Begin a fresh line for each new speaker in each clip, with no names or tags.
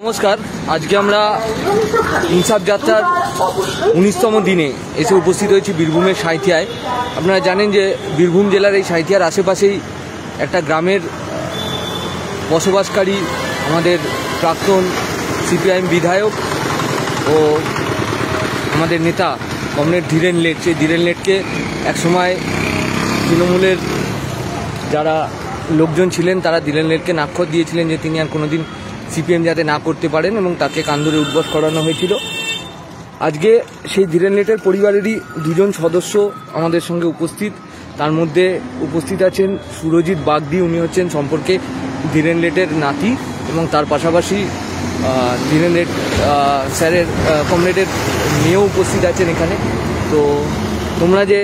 নমস্কার। আজকে আমরা ইনসাফ যাত্রার 19তম দিনে এসে উপস্থিত হয়েছি বীরভূমের সাঁইথিয়ায়। আপনারা জানেন যে বীরভূম জেলার এই সাঁইথিয়ার আশেপাশেই একটা গ্রামের বসবাসকারী আমাদের প্রাক্তন সিপিআইএম বিধায়ক ও আমাদের নেতা কমরেড ধীরেন লেট। সেই ধীরেন লেটকে একসময় তৃণমূলের যারা লোকজন ছিলেন তারা ধীরেন লেটকে নাক্ষর দিয়েছিলেন যে তিনি আর কোনোদিন সিপিএম যাতে না করতে পারেন এবং তাকে কান্দরে উদ্বাস করানো হয়েছিল। আজকে সেই ধীরেন লেটের পরিবারেরই দুজন সদস্য আমাদের সঙ্গে উপস্থিত। তার মধ্যে উপস্থিত আছেন সুরজিৎ বাগদি, উনি হচ্ছেন সম্পর্কে ধীরেন লেটের নাতি, এবং তার পাশাপাশি ধীরেন লেট স্যারের কমরেডের মেয়েও উপস্থিত আছেন এখানে। তো তোমরা যে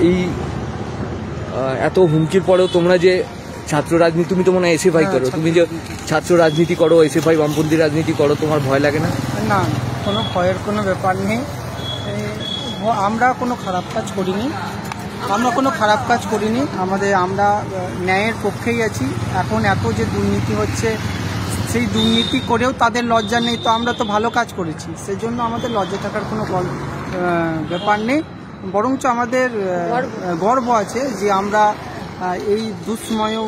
এই এত হুমকির পরেও তোমরা যে ছাত্র রাজনীতি, তুমি তো মনে হয় এসএফআই করো, তুমি যে ছাত্র রাজনীতি করো, এসএফআই বামপন্থী রাজনীতি করো, তোমার ভয় লাগে না?
না, কোনো ভয়ের কোনো ব্যাপার নেই। আমরা কোনো খারাপ কাজ করিনি, আমরা ন্যায়ের পক্ষেই আছি। এখন এত যে দুর্নীতি হচ্ছে, সেই দুর্নীতি করেও তাদের লজ্জা নেই, তো আমরা তো ভালো কাজ করেছি, সেই জন্য আমাদের লজ্জা থাকার কোনো ব্যাপার নেই। বরঞ্চ আমাদের গর্ব আছে যে আমরা এই দুঃসময়েও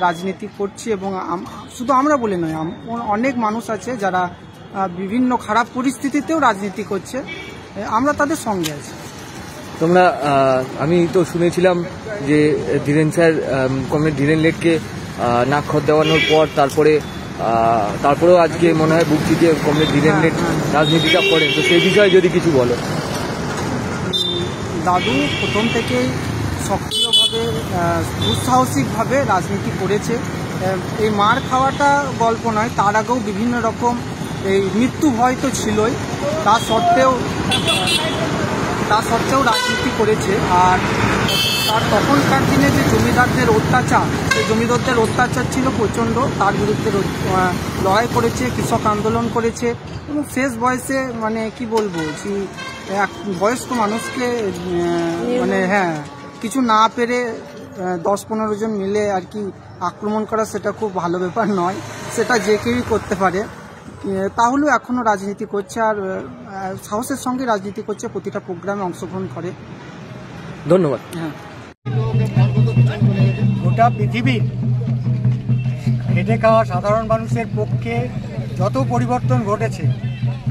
রাজনীতি করছি, এবং শুধু আমরা বলে নয়, অনেক মানুষ আছে যারা বিভিন্ন খারাপ পরিস্থিতিতেও রাজনীতি করছে, আমরা তাদের সঙ্গে আছি।
তোমরা আমি তো শুনেছিলাম যে ধীরেন স্যার কমরেড ধীরেন লেটকে নাক্ষর দেওয়ানোর পর তারপরেও আজকে মনে হয় বুক চিতিয়ে কমরেড ধীরেন লেট রাজনীতিটা করেন, তো সেই বিষয়ে যদি কিছু বলো।
দাদু প্রথম থেকেই সক্রিয়ভাবে দুঃসাহসিকভাবে রাজনীতি করেছে। এই মার খাওয়াটা গল্প নয়, তার আগেও বিভিন্ন রকম এই মৃত্যু ভয় তো ছিলই, তা সত্ত্বেও রাজনীতি করেছে। আর তার তখনকার দিনে যে জমিদারদের অত্যাচার, সেই জমিদারদের অত্যাচার ছিল প্রচণ্ড, তার বিরুদ্ধে লড়াই করেছে, কৃষক আন্দোলন করেছে, এবং শেষ বয়সে মানে কি বলবো, যে এক বয়স্ক মানুষকে কিছু না পেরে 10-15 জন মিলে আর কি আক্রমণ করা, সেটা খুব ভালো ব্যাপার নয়, সেটা যে কেউই করতে পারে। তাহলেও এখনও রাজনীতি করছে, আর সাহসের সঙ্গে রাজনীতি করছে, প্রতিটা প্রোগ্রামে অংশগ্রহণ করে।
ধন্যবাদ।
হ্যাঁ,
গোটা পৃথিবীর খেটে খাওয়া সাধারণ মানুষের পক্ষে যত পরিবর্তন ঘটেছে,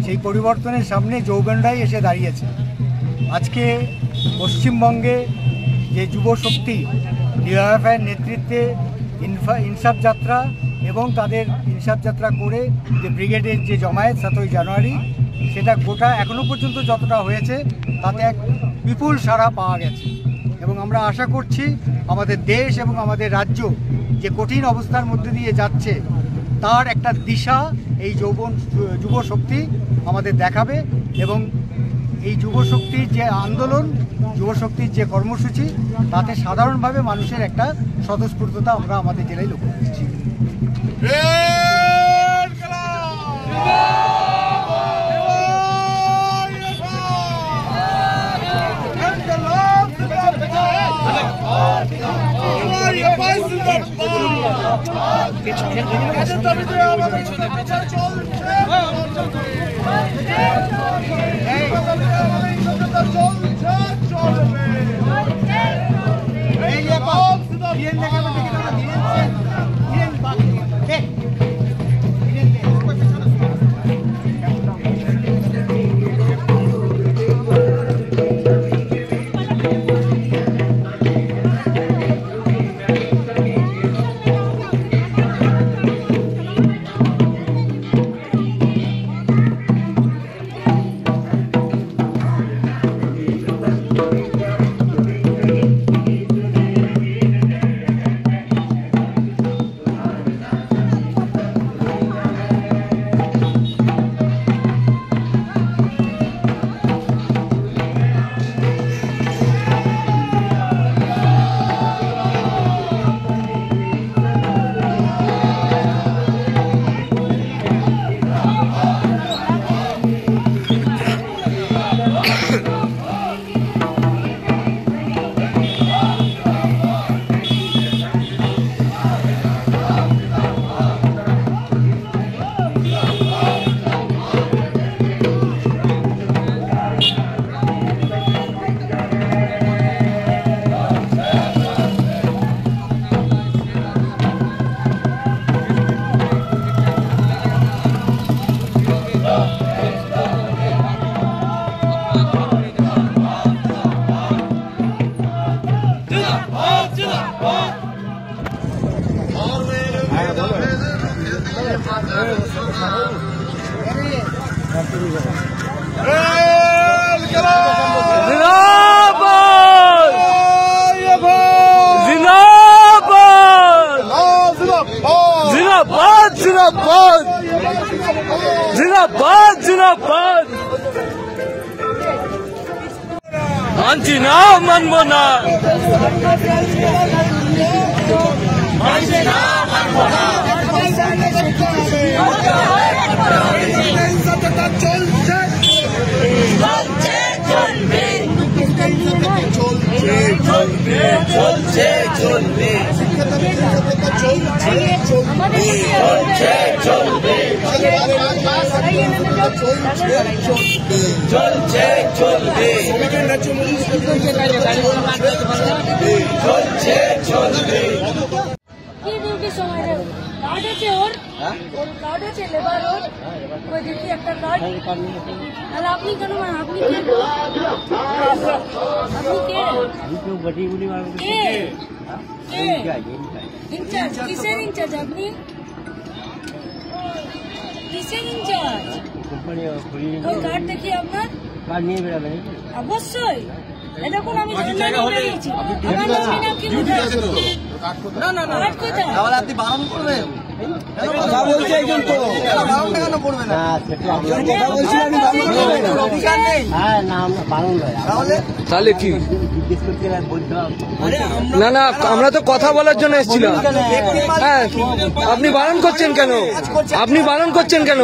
সেই পরিবর্তনের সামনে যৌবনরাই এসে দাঁড়িয়েছে। আজকে পশ্চিমবঙ্গে যে যুব শক্তি ডিওয়াইএফআইয়ের নেতৃত্বে ইনসাফ যাত্রা এবং তাদের ইনসাফ যাত্রা করে যে ব্রিগেডের যে জমায়েত 7ই জানুয়ারি, সেটা গোটা এখনও পর্যন্ত যতটা হয়েছে তাতে এক বিপুল সাড়া পাওয়া গেছে, এবং আমরা আশা করছি আমাদের দেশ এবং আমাদের রাজ্য যে কঠিন অবস্থার মধ্যে দিয়ে যাচ্ছে, তার একটা দিশা এই যুব শক্তি আমাদের দেখাবে, এবং এই যুবশক্তির যে আন্দোলন, যুবশক্তির যে কর্মসূচি, তাতে সাধারণভাবে মানুষের একটা স্বতঃস্ফূর্ততা আমরা আমাদের জেলায় লক্ষ্য করছি।
जिंदाबाद जिंदाबाद जिंदाबाद जिंदाबाद मानছি না মানব না
আপনি কেন আপনি ইনচার্জ কিসের ইনচার্জ আপনি কিসের ইনচার্জ ওই কার্ড দেখি আপনার কার্ড নিয়ে বেরোবেন অবশ্যই দেখুন আমি বেরিয়েছি আমার নাম কি না না না তাহলে আপনি বারণ করবেন কথা বলছি একজন তো বারণ কেন করবে না কথা বলছি আমি অধিকার নেই হ্যাঁ না আমরা বারণ নয়
তাহলে কি না না আমরা তো কথা বলার জন্য এসেছিলাম হ্যাঁ আপনি বারণ করছেন কেন আপনি বারণ করছেন কেন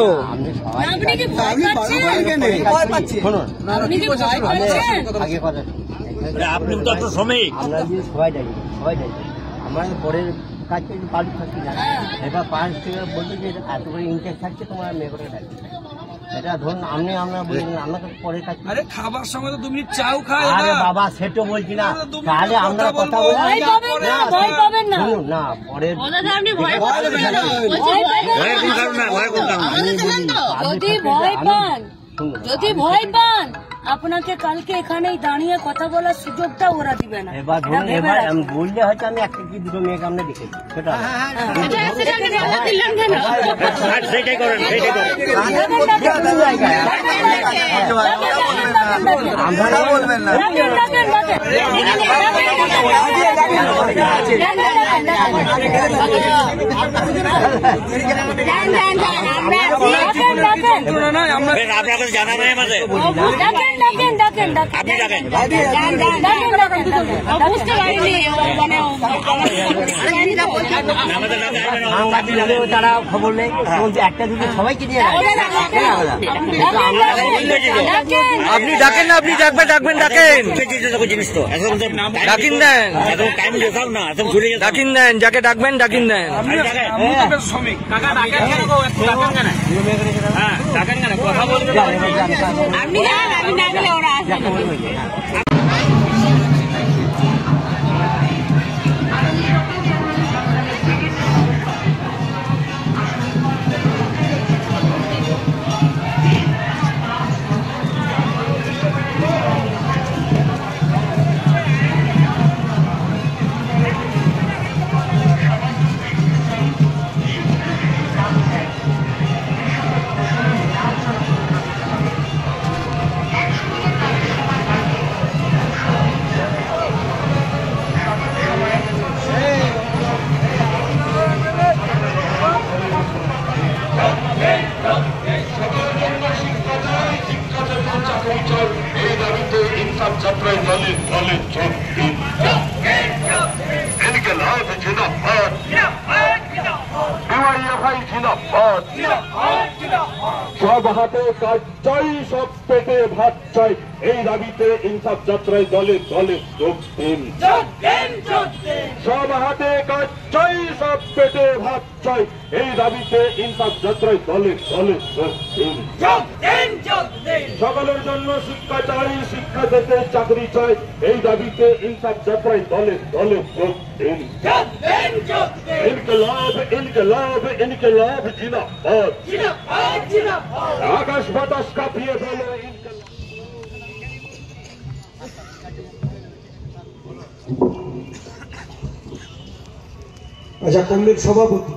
আপনি কি ভয় পাচ্ছেন শুনুন
আগে কথা আপনি তো একটা শ্রমিক আমরা যদি সবাই যাই আমার পরের কাজ একটু পালু থাকি না এবার পাঁচ থেকে বলতে যে এত করে ইনচার্জ থাকছে তোমার মেয়ে করে থাকছে এটা ধরুন আমরা বলি আমাকে পরের কাজ
আরে খাবার সময় তো 2 মিনিট চাও খায়
আরে বাবা সেটা বলছি না তাহলে আমরা কথা বলি না শুনুন না পরের
আপনি ভয় পাবেন না যদি ভয় পান আপনাকে কালকে এখানেই দাঁড়িয়ে কথা বলার সুযোগটা ওরা দিবে না
এবার ধরুন এবার আমি বললে হয়তো আমি একটা কি দুটো মেয়েকে আমরা দেখেছি সেটা সেটাই করেন আমরা বলবেন না আপনাকে জানা নাই আমাদের তারা খবর নেই একটা দুটো সবাইকে দিয়ে
আপনি ডাকেন না আপনি ডাকবেন ডাকেন
জিনিস তো
ডাকিন দেন ডাকিন দেন যাকে ডাকবেন ডাকিন দেন
কথা বলবেন আপনি ডাকলে ওরা আসবে
সব হাতে কাজ চাই সব পেটে ভাত চাই এই দাবিতে ইনসাফ যাত্রায় দলে দলে যোগ দিন সব হাতে কাজ চাই সব পেটে ভাত চাই এই দাবিতে ইনসাফ যাত্রায় দলে দলে যোগ দিন সকলের জন্য শিক্ষা চাই শিক্ষা দিতে চাকরি চাই এই দাবিতে ইনসাফ যাত্রায় দলে দলে যোগ দিন ইনকলাব ইনকলাব ইনকলাব জিন্দাবাদ আকাশ বাতাস কাঁপিয়ে ফেলো
আচ্ছা কংগ্রেস সভাপতি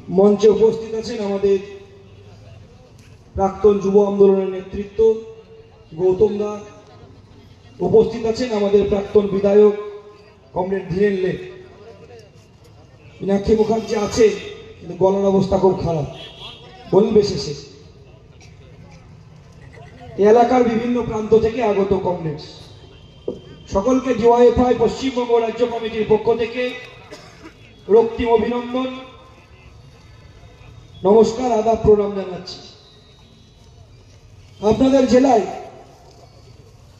মঞ্চে উপস্থিত আছেন আমাদের প্রাক্তন যুব আন্দোলনের নেতৃত্ব গৌতম দা, উপস্থিত আছেন আমাদের প্রাক্তন বিধায়ক কমরেড ধীরেন লেট। মীনাক্ষী মুখার্জি আছে, কিন্তু গলার অবস্থা খুব খারাপ, বলবে শেষে। এলাকার বিভিন্ন প্রান্ত থেকে আগত কমরেড সকলকে ডিওয়াইএফআই পশ্চিমবঙ্গ রাজ্য কমিটির পক্ষ থেকে রক্তিম অভিনন্দন, নমস্কার, আদাব, প্রণাম জানাচ্ছি। আপনাদের জেলায়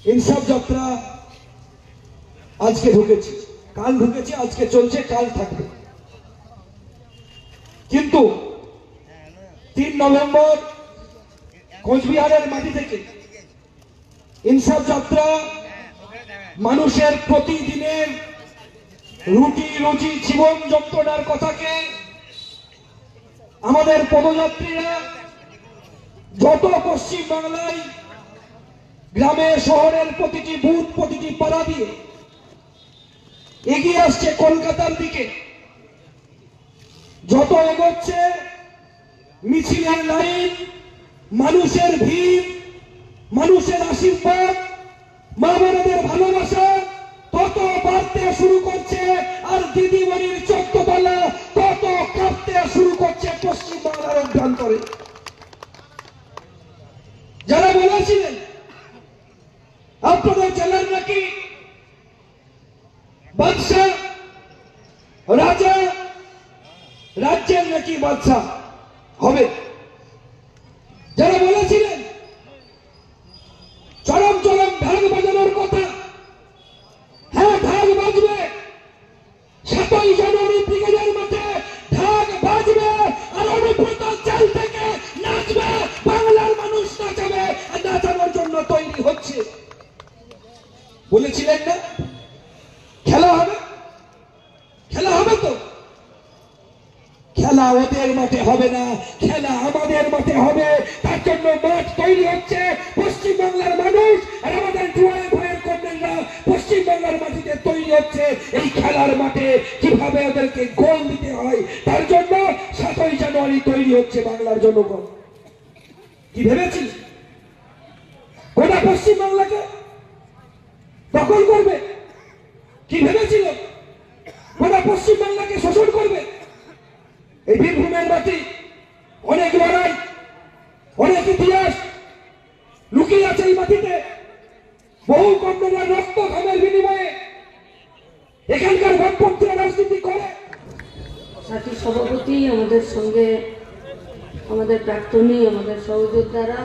ইনসাফ যাত্রা আজকে ঢুকেছে, কাল ঢুকেছে, আজকে চলছে, কাল থাকবে। কিন্তু 3 নভেম্বর কোচবিহারের মাটি থেকে ইনসাফ যাত্রা মানুষের প্রতিদিনের রুটি রুজি জীবন যন্ত্রণার কথাকে আমাদের পদযাত্রীরা যত পশ্চিম বাংলায় গ্রামে শহরের প্রতিটি বুথ প্রতিটি পাড়া দিয়ে এগিয়ে আসছে কলকাতার দিকে, যত এগোচ্ছে মিছিলের লাইন, মানুষের ভিড়, মানুষের আশীর্বাদ, মা বোনদের ভালোবাসা তত বাড়তে শুরু করছে, আর দিদিমণির 14 তলা তত কাঁপতে শুরু করছে পশ্চিম বাংলার অভ্যন্তরে। যারা বলেছিলেন আপনাদের জেলার নাকি বাদশাহ রাজা, রাজ্যের নাকি বাদশাহ হবে, যারা বলেছিলেন চরম চরম ঢাক বাজানোর কথা, হ্যাঁ ঢাক বাজবে, 7ই জানুয়ারি ব্রিগেডের মাঠে ঢাক বাজবে, আর অনুব্রত জেল থেকে নাচবে, বাংলার মানুষ নাচাবে, আর নাচানোর জন্য তৈরি হচ্ছে। বলেছিলেন না খেলা হবে, খেলা হবে তো? খেলা ওদের মাঠে হবে না, খেলা আমাদের মাঠে হবে। তার জন্য মাঠ তৈরি হচ্ছে, পশ্চিম বাংলার মানুষ আর আমাদের ডিওয়াইএফআইয়ের কর্মীরা পশ্চিম বাংলার মাটিতে তৈরি হচ্ছে। এই খেলার মাঠে কিভাবে ওদেরকে গোল দিতে হয় তার জন্য 7ই জানুয়ারি তৈরি হচ্ছে বাংলার জনগণ। কি ভেবেছিল গোটা পশ্চিম বাংলাকে দখল করবে? কি ভেবেছিল গোটা পশ্চিম বাংলাকে শোষণ করবে? এই বীরভূমের মাটি অনেক লড়াই, অনেক ইতিহাস লুকিয়ে আছে এই মাটিতে। বহু কর্মীরা রক্ত ঘামের বিনিময়ে এখানকার বামপন্থীরা রাজনীতি করে।
সাথী সভাপতি আমাদের সঙ্গে, আমাদের প্রাক্তনী, আমাদের সহযোদ্ধারা,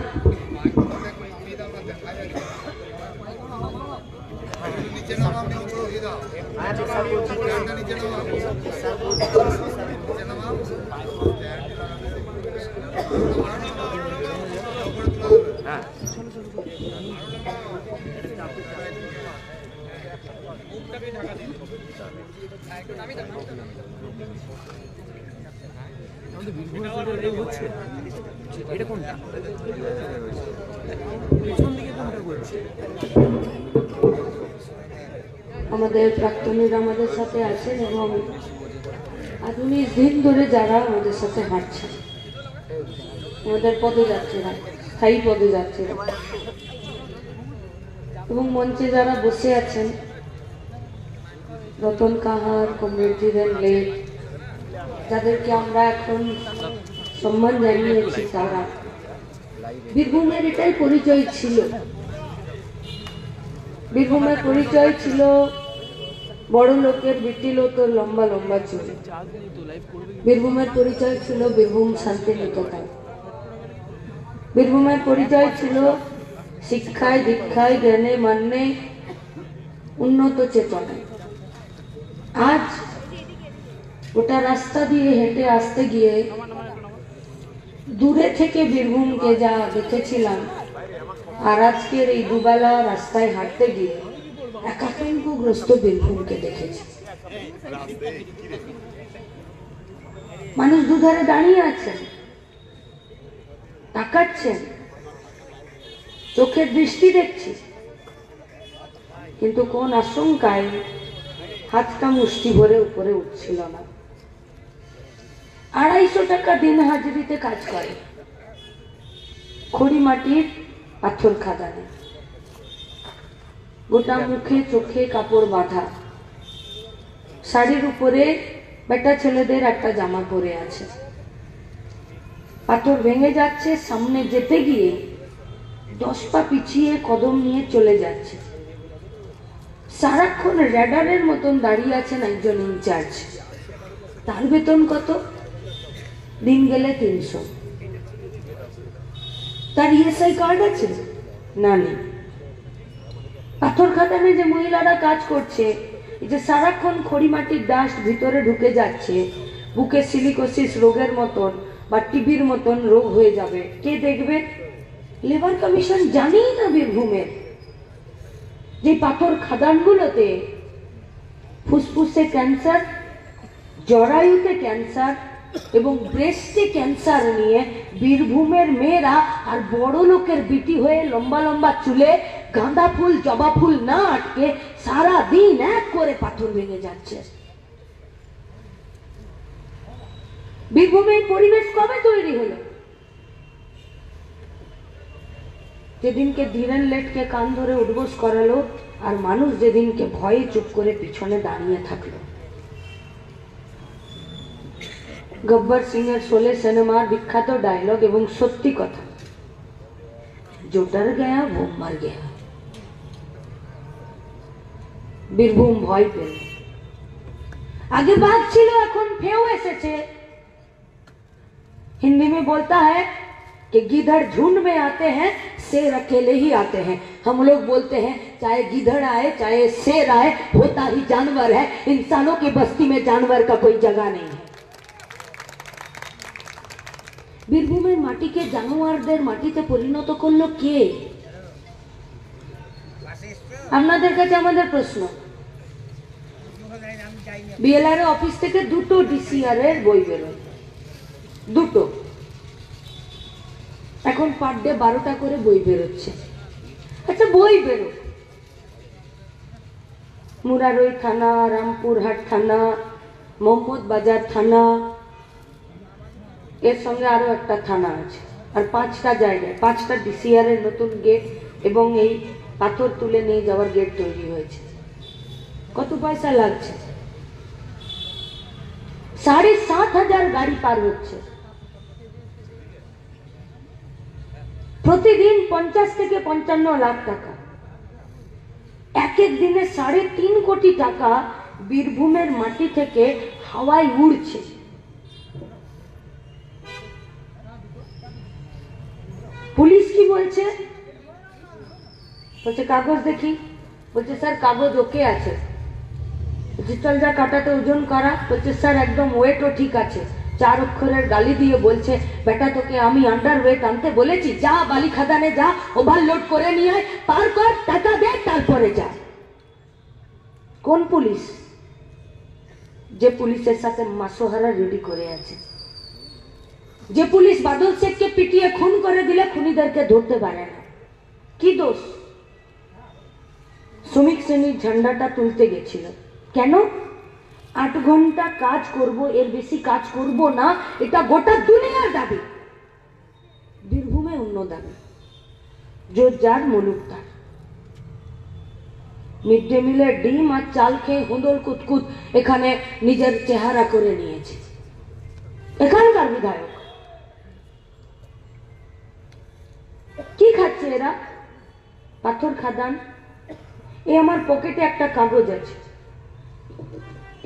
আমাদের প্রাক্তনীরা আমাদের সাথে আছেন এবং 19 দিন ধরে যারা আমাদের সাথে হাঁটছেন, আমাদের পদযাত্রীরা, স্থায়ী পদযাত্রীরা, এবং মঞ্চে যারা বসে আছেন, রতন কাহার, কমরেড ধীরেন লেট, যাদেরকে আমরা এখন সম্মান জানিয়েছি, তারা বীরভূমের এটাই পরিচয় ছিল। বীরভূমের পরিচয় ছিল বড় লোকের বিটিল তো লম্বা লম্বা চুল। বীরভূমের পরিচয় ছিল বীরভূম শান্তিনিকেতন। বীরভূমের পরিচয় ছিল শিক্ষায়, দীক্ষায়, জ্ঞানে, মান্যে, উন্নত চেতনায়। আজ ওটা রাস্তা দিয়ে হেঁটে আসতে গিয়ে দূরে থেকে বীরভূমকে যা দেখেছিলাম, আর আজকের এই দুবেলা রাস্তায় হাঁটতে গিয়ে একাতঙ্কগ্রস্ত বীরভূমকে দেখেছি। মানুষ দুধারে দাঁড়িয়ে আছেন, তাকাচ্ছেন, চোখের দৃষ্টি দেখছি, কিন্তু কোন আশঙ্কায় হাতটা মুষ্টি ভরে উপরে উঠছিল না। 250 টাকা দিন হাজিরিতে কাজ করে খড়িমাটির পাথর খাদানে। গোটা মুখে চোখে কাপড় বাঁধা, শাড়ির উপরে বেটা ছেলেদের একটা জামা পরে আছে। পাথর ভেঙে যাচ্ছে, সামনে যেতে গিয়ে 10 পা পিছিয়ে কদম নিয়ে চলে যাচ্ছে। সারাক্ষণ র্যাডারের মতন দাঁড়িয়ে আছেন একজন ইনচার্জ। তার বেতন কত? দিন গেলে 300। তার ইএসআই কার্ড আছে? না, নেই। পাথর খাদানে যে মহিলারা কাজ করছে, এই যে সারাক্ষণ খড়িমাটির ডাস্ট ভিতরে ঢুকে যাচ্ছে, বুকে সিলিকোসিস রোগের মতন বা টিবির মতন রোগ হয়ে যাবে, কে দেখবে? লেবার কমিশন জানেই না বীরভূমের যে পাথর খাদানগুলোতে ফুসফুসে ক্যান্সার, জরায়ুতে ক্যান্সার এবং ব্রেস্টে ক্যান্সার নিয়ে বীরভূমের মেয়েরা আর বড় লোকের বিটি হয়ে লম্বা লম্বা চুলে গাঁদা ফুল জবা ফুল না আটকে সারা দিন এক করে পাথর ভেঙে যাচ্ছে। বীরভূমের পরিবেশ কবে তৈরি হলো? যেদিনকে ধীরেন লেটকে কান ধরে উঠবোস করালো আর মানুষ যেদিনকে ভয়ে চুপ করে পিছনে দাঁড়িয়ে থাকলো। গব্বর সিং এর 16 সিনেমার বিখ্যাত ডায়লগ এবং সত্যি কথা, जो डर गया वो मर गया। বীরভূম ভয় পেল। आगे बाघ छिलो, এখন फेव एसेছে। हिंदी में बोलता है कि गिधड़ झुंड में आते हैं, शेर अकेले ही आते हैं। हम लोग बोलते हैं चाहे गिधड़ आए चाहे शेर आए, होता ही जानवर है। इंसानों की बस्ती में जानवर का कोई जगह नहीं है। বীরভূমের মাটিকে জানোয়ারদের মাটিতে পরিণত করলো কে? আপনাদের কাছে আমাদের প্রশ্ন। বিএলআর অফিস থেকে 2টো ডিসিআর এর বই বেরোয়, 2টো। এখন পার ডে 12টা করে বই বেরোচ্ছে। আচ্ছা, বই বেরো, মুরারই থানা, রামপুরহাট থানা, মোহাম্মদ বাজার থানা, এর সঙ্গে আরো একটা থানা আছে, আর 5টা জায়গায় 5টা ডিসিআর এর নতুন গেট এবং এই পাথর তুলে নিয়ে যাওয়ার গেট তৈরি হয়েছে। কত পয়সা লাগছে? 7,500 গাড়ি পার হচ্ছে প্রতিদিন, 50 থেকে 55 লাখ টাকা। এক এক দিনে 3.5 কোটি টাকা বীরভূমের মাটি থেকে হাওয়ায় উড়ছে। পুলিশ কি বলছে? বলছে কাগজ দেখি। বলছে স্যার কাগজ ওকে আছে। বলছে চল যা কাটাতে ওজন করা। বলছে স্যার একদম ওয়েটও ঠিক আছে। 4 অক্ষরের গালি দিয়ে বলছে বেটা তোকে আমি আন্ডার ওয়েট আনতে বলেছি, যা বালি খাদানে যা, ওভারলোড করে নিয়ে আয়, পার কর, টাকা দে, তারপরে যা। কোন পুলিশ? যে পুলিশের সাথে মাসোহারা রেডি করে আছে, যে পুলিশ বাদল শেখকে পিটিয়ে খুন করে দিলে খুনিদেরকে ধরতে পারে না। কি দোষ? শ্রমিক শ্রেণীর ঝান্ডাটা তুলতে গেছিল। কেন? 8 ঘন্টা কাজ করব, এর বেশি কাজ করব না, এটা গোটা দুনিয়ার দাবি। বীরভূমে অন্য দাবি, জোর যার মুলুক তার। মিড ডে মিলের ডিম আর চাল খেয়ে হুঁদল কুতকুত এখানে নিজের চেহারা করে নিয়েছে এখানকার বিধায়ক। কি খাচ্ছে এরা? পাথর খাদান। এই আমার পকেটে একটা কাগজ আছে,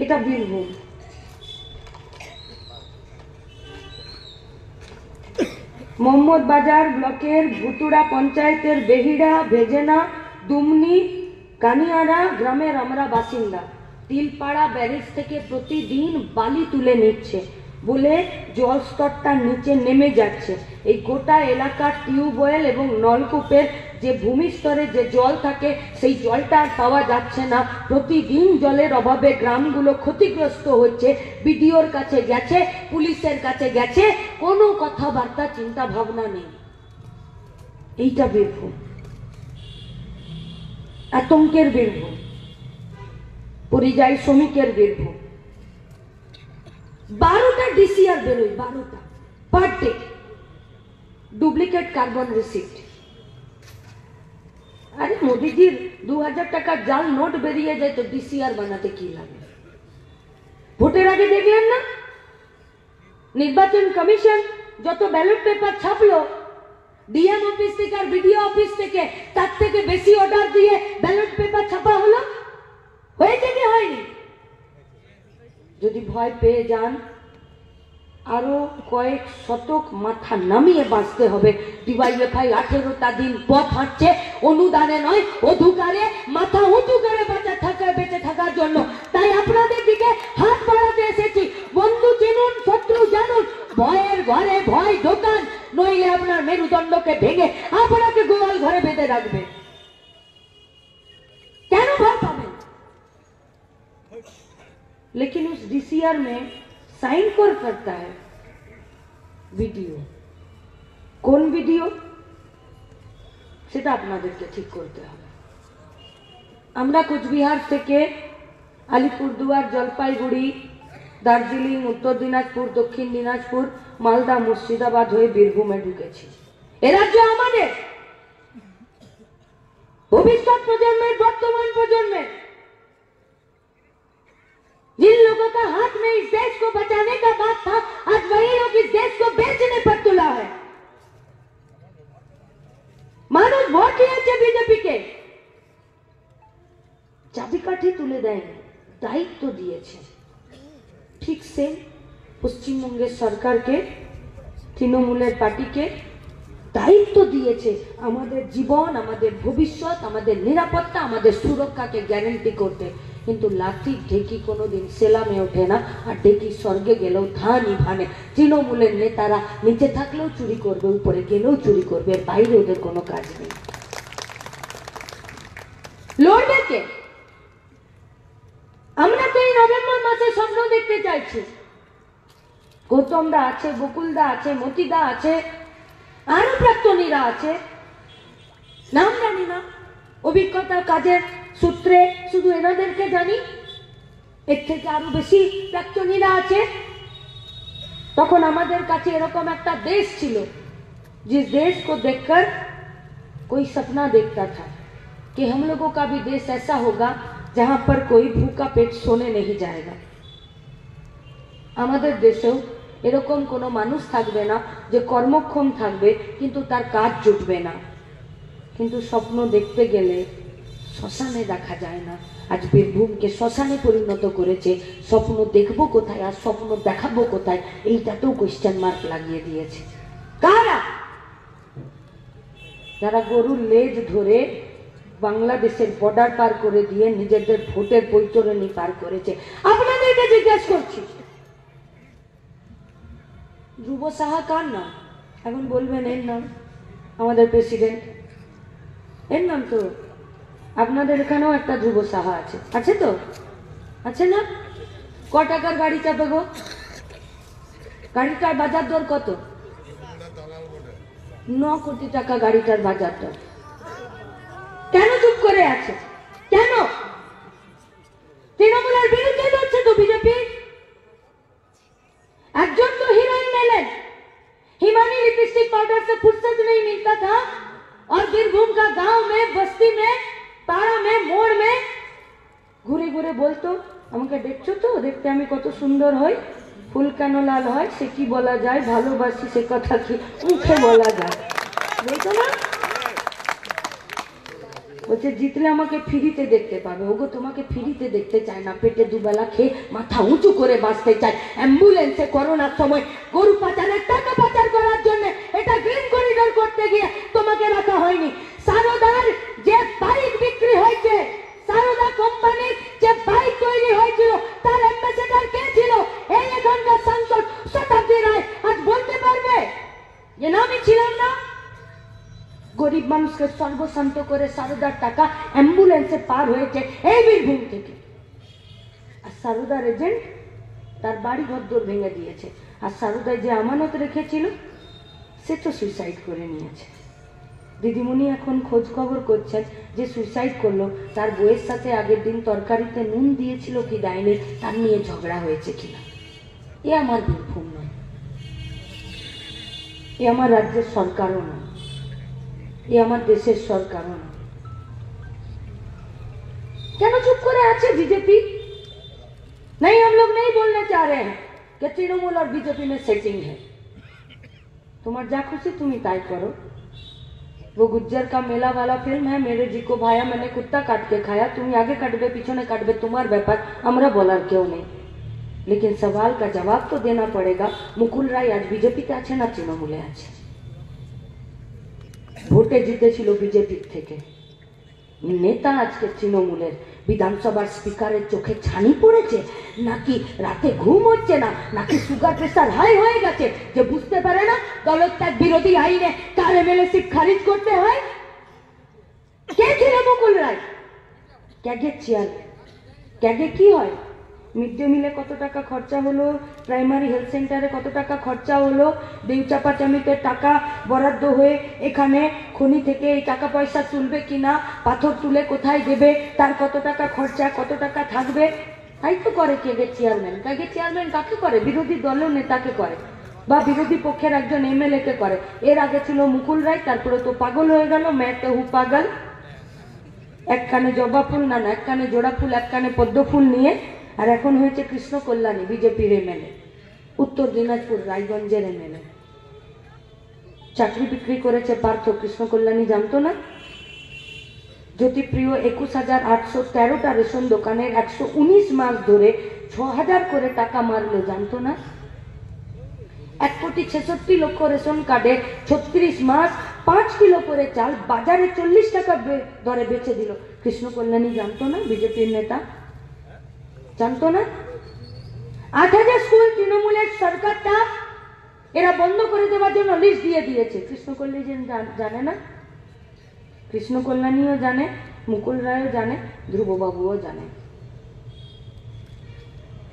এটা বীরভূম। মোহাম্মদ বাজার ব্লকের ভুতুড়া পঞ্চায়েতের বেহিড়া, ভেজেনা, দুমনি, কানিয়ারা গ্রামের আমরা বাসিন্দা। তিলপাড়া ব্যারেজ থেকে প্রতিদিন বালি তুলে নিচ্ছে বলে জল স্তরটা নিচে নেমে যাচ্ছে। এই গোটা এলাকার টিউবওয়েল এবং নলকূপের যে ভূমিস্তরে যে জল থাকে সেই জলটা আর পাওয়া যাচ্ছে না। প্রতিদিন জলের অভাবে গ্রামগুলো ক্ষতিগ্রস্ত হচ্ছে। বিডিওর কাছে গেছে, পুলিশের কাছে গেছে, কোনো কথাবার্তা চিন্তা ভাবনা নেই। এইটা বীরভূম, আতঙ্কের বীরভূম, পরিযায়ী শ্রমিকের বীরভূম। 12টা ডিসিআর বেরোয়, 12টা per day, duplicate carbon receipt. আরে মোদিজির 2000 টাকার জাল নোট বেরিয়ে যায় তো ডিসিআর বানাতে কি লাগে? ভোটের আগে দেখলেন না নির্বাচন কমিশন যত ব্যালট পেপার ছাপলো, ডিএম অফিস থেকে আর বিডিও অফিস থেকে তার থেকে বেশি অর্ডার দিয়ে ব্যালট পেপার ছাপা হলো। হয়েছে কি হয়নি? যদি ভয় পেয়ে যান, আরো কয়েক শতক মাথা নামিয়ে বাঁচতে হবে। ডিওয়াইএফআই 18টা দিন পথ হাঁটছে, অনুদানে নয় অধিকারে মাথা উঁচু করে বেঁচে থাকার জন্য। তাই আপনাদের দিকে হাত বাড়াতে এসেছি। বন্ধু চিনুন, শত্রু জানুন, ভয়ের ঘরে ভয় দোকান, নইলে আপনার মেরুদণ্ডকে ভেঙে আপনাকে গোয়াল ঘরে বেঁধে রাখবে। কেন ভয় পাবেন? लेकिन उस डीसीआर में साइन कौन करता है? वीडियो। कौन वीडियो? সেটা আপনাদেরকে ঠিক করতে হবে। আমরা কোচবিহার থেকে আলিপুরদুয়ার, জলপাইগুড়ি, দার্জিলিং, উত্তর দিনাজপুর, দক্ষিণ দিনাজপুর, মালদা, মুর্শিদাবাদ হয়ে বীরভূমে ঢুকেছি। এ রাজ্য আমাদের, ভবিষ্যৎ প্রজন্মের, বর্তমান প্রজন্মের। जिन लोगों का हाथ में इस देश को बचाने का बात था, आज वही लोग इस देश को बेचने पर तुला है। মানুষ ভোট দিয়েছে বিজেপিকে, চাবিকাঠি তুলে দেয়নি, দায়িত্ব দিয়েছে। ঠিক সেম পশ্চিমবঙ্গের সরকারকে, তৃণমূলের পার্টিকে দায়িত্ব দিয়েছে আমাদের জীবন, আমাদের ভবিষ্যৎ, আমাদের নিরাপত্তা, আমাদের সুরক্ষাকে গ্যারান্টি করতে। কিন্তু লাঠি ঢেকি কোনোদিন সেলামে ওঠে না, আর ঢেকি স্বর্গে গেলেও ধানই ভানে। তৃণমূলের নেতারা নিচে থাকলেও চুরি করবে, উপরে গেলেও চুরি করবে, বাইরে ওদের কোনো কাজ নেই। লড়বে কে? আমরা তো এই নভেম্বর মাসে স্বপ্ন দেখতে চাইছি। গৌতমদা আছে, বকুলদা আছে, মতিদা আছে, আরো প্রাক্তনীরা আছে, নাম জানি না, অভিজ্ঞতা কাজের সূত্রে শুধু এনাদেরকে জানি। এর থেকে আরো বেশি প্রাক্তনীরা আছে। তখন আমাদের কাছে এরকম একটা দেশ ছিল, जिस देश को देखकर कोई सपना देखता था कि हम लोगों का भी देश ऐसा होगा जहां पर कोई भूखा पेट सोने नहीं जाएगा। আমাদের দেশেও এরকম কোনো মানুষ থাকবে না যে কর্মক্ষম থাকবে কিন্তু তার কাজ জুটবে না। কিন্তু স্বপ্ন দেখতে গেলে শ্মশানে দেখা যায় না। আজ বীরভূমকে শ্মশানে পরিণত করেছে। স্বপ্ন দেখবো কোথায় আর স্বপ্ন দেখাবো কোথায়, এইটাতেও কোয়েশ্চেন মার্ক লাগিয়ে দিয়েছে। কারা? যারা গরুর লেজ ধরে বাংলাদেশের বর্ডার পার করে দিয়ে নিজেদের ভোটের বৈতরণী পার করেছে। আপনাদেরকে জিজ্ঞেস করছি, ধ্রুব সাহা কার নাম? এখন বলবেন এর নাম, আমাদের প্রেসিডেন্ট, এর নাম তো। আপনাদের এখানেও একটা ধ্রুব সাহা আছে, আছে তো? আছে না? ক টাকার গাড়ি চাপে গো? গাড়িটার বাজার দর কত? 9 কোটি টাকা গাড়িটার বাজার দর। কেন চুপ করে আছে? কেন? তৃণমূলের বিরুদ্ধে লড়ছে তো বিজেপি। একজন तो हीरोइन मिले, हिमानी लिपस्टिक पाउडर से फुर्सत नहीं मिलता था, और बीरभूम का गांव में, बस्ती में, पाड़ा में, मोड़ में घुरे घुरे बोलतो, আমাকে দেখছো তো, দেখতে আমি কত সুন্দর হই, ফুল কেন লাল হয় সে কি বলা যায়, ভালোবাসি সে কথা কি মুখে বলা যায়, বলতো না? বলছে জিতলে আমাকে ফ্রিতে দেখতে পাবে। ওগো তোমাকে ফ্রিতে দেখতে চায় না, পেটে দুবেলা খেয়ে মাথা উঁচু করে বাঁচতে চায়। অ্যাম্বুলেন্সে করোনার সময় গরু পাচারের টাকা পাচার করার জন্য এটা গ্রিন করিডোর করতে গিয়ে তোমাকে রাখা হয়নি। সারদার যে বাইক বিক্রি হয়েছে, সারদা কোম্পানির যে বাইক তৈরি হয়েছিল, তার অ্যাম্বাসেডর কে ছিল? এই এখানকার সাংসদ শতাব্দী রায় আজ বলতে পারবে যে না আমি ছিলাম না? গরিব মানুষকে সর্বশান্ত করে সারদার টাকা অ্যাম্বুলেন্সে পার হয়েছে এই বীরভূম থেকে। আর সারদার এজেন্ট তার বাড়ি ঘরদোর ভেঙে দিয়েছে। আর সারদায় যে আমানত রেখেছিল সে তো সুইসাইড করে নিয়েছে। দিদিমণি এখন খোঁজ খবর করছেন যে সুইসাইড করলো তার বউয়ের সাথে আগের দিন তরকারিতে নুন দিয়েছিল কি দেয়নি, তার নিয়ে ঝগড়া হয়েছে কিনা।
এ আমার বীরভূম নয়, এ আমার রাজ্যের সরকারও নয়, এ আমার দেশের সরকারও নয়। কেন চুপ করে আছে बीजेपी? नहीं, हम लोग नहीं बोलने चाह रहे हैं कि तृणमूल और बीजेपी में सेटिंग है। तुम्हार जा खुशी तुम्हें ताई करो। वो गुज्जर का मेला वाला फिल्म है, मेरे जी को भाया मैंने कुत्ता काट के खाया। तुम आगे काटबे पीछे काटबे तुम्हार ব্যাপার, আমরা বলার কেউ নেই। लेकिन सवाल का जवाब तो देना पड़ेगा। मुकुल राय आज बीजेपीতে আছে না তৃণমূলে আছে? ভোটে জিতেছিল বিজেপি থেকে। নেতা আজকে তৃণমূলের। বিধানসভার স্পিকারের চোখে ছানি পড়েছে নাকি রাতে ঘুম হচ্ছে না নাকি সুগার প্রেসার হাই হয়ে গেছে যে বুঝতে পারে না দলত্যাগ বিরোধী আইনে তার এমএলএশিপ খারিজ করতে হয়? কে ছিল মুকুল রায়? ক্যাগের চেয়ারম্যান। ক্যাগে কি হয়? মিড ডে মিলে কত টাকা খরচা হলো, প্রাইমারি হেলথ সেন্টারে কত টাকা খরচা হলো, দেউচাপাচামিতে টাকা বরাদ্দ হয়ে এখানে খনি থেকে এই টাকা পয়সা তুলবে কিনা, পাথর তুলে কোথায় দেবে, তার কত টাকা খরচা, কত টাকা থাকবে, তাই তো করে ক্যাগের চেয়ারম্যান। ক্যাগের চেয়ারম্যান কাকে করে? বিরোধী দলের নেতাকে করে বা বিরোধী পক্ষের একজন এমএলএ কে করে। এর আগে ছিল মুকুল রায়, তারপরে তো পাগল হয়ে গেল, মেয়েতে হু পাগল। এক কানে জবা ফুল না এক কানে জোড়া ফুল, এক কানে পদ্ম ফুল নিয়ে, আর এখন হয়েছে কৃষ্ণ কল্যাণী বিজেপির এমএলএ, উত্তর দিনাজপুর রায়গঞ্জের এমএলএ। চাকরি বিক্রি করেছে পার্থ, কৃষ্ণ কল্যাণী জানতো না? জ্যোতিপ্রিয় 21,813টা রেশন দোকানের 119 মাস ধরে 6,000 করে টাকা মারলো, জানতো না? 1,66,00,000 রেশন কার্ডে 36 মাস 5 কিলো করে চাল বাজারে 40 টাকা দরে বেচে দিল, কৃষ্ণ কল্যাণী জানতো না? বিজেপির নেতা জানতো না? 8,000 স্কুল তৃণমূলের সরকারটা এরা বন্ধ করে দেওয়ার জন্য লিস্ট দিয়ে দিয়েছে, কৃষ্ণ কল্যাণী জানে না? কৃষ্ণ কল্যাণীও জানে, মুকুল রায়ও জানে, ধ্রুববাবুও জানে।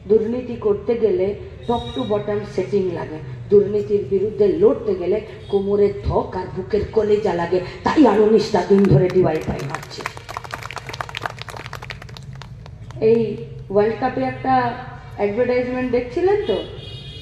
দুর্নীতি করতে গেলে টপ টু বটম সেটিং লাগে, দুর্নীতির বিরুদ্ধে লড়তে গেলে কোমরের ধক আর বুকের কলেজা লাগে, তাই আরো 19টা দিন ধরে ডিওয়াইফাই মারছে। এই वर्ल्ड कप একটা एडवर्टाइजमेंट देखছিলেন তো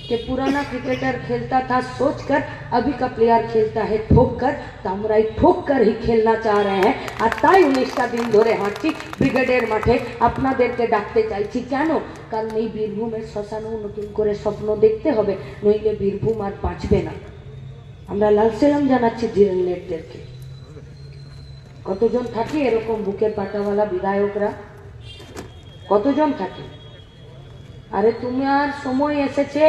कि पुराना क्रिकेटर खेलता था सोचकर, अभी का प्लेयर खेलता है ठोककर, तो আমরা এই ठोककर ही खेलना चाह रहे हैं। আর তাই 19টা দিন ধরে হাঁটছি ব্রিগেডের মাঠে, আপনাদেরকে ডাকতে চাইছি। কেন? কারণ এই বীরভূমের শ্মশানেও নতুন করে স্বপ্ন দেখতে হবে, নইলে বীরভূম আর বাঁচবে না। আমরা লাল সালাম জানাচ্ছি ধীরেনলেটদেরকে। কতজন থাকে এরকম বুকের পাটাওয়ালা বিধায়করা? কতজন থাকে? আরে তোমার সময় এসেছে,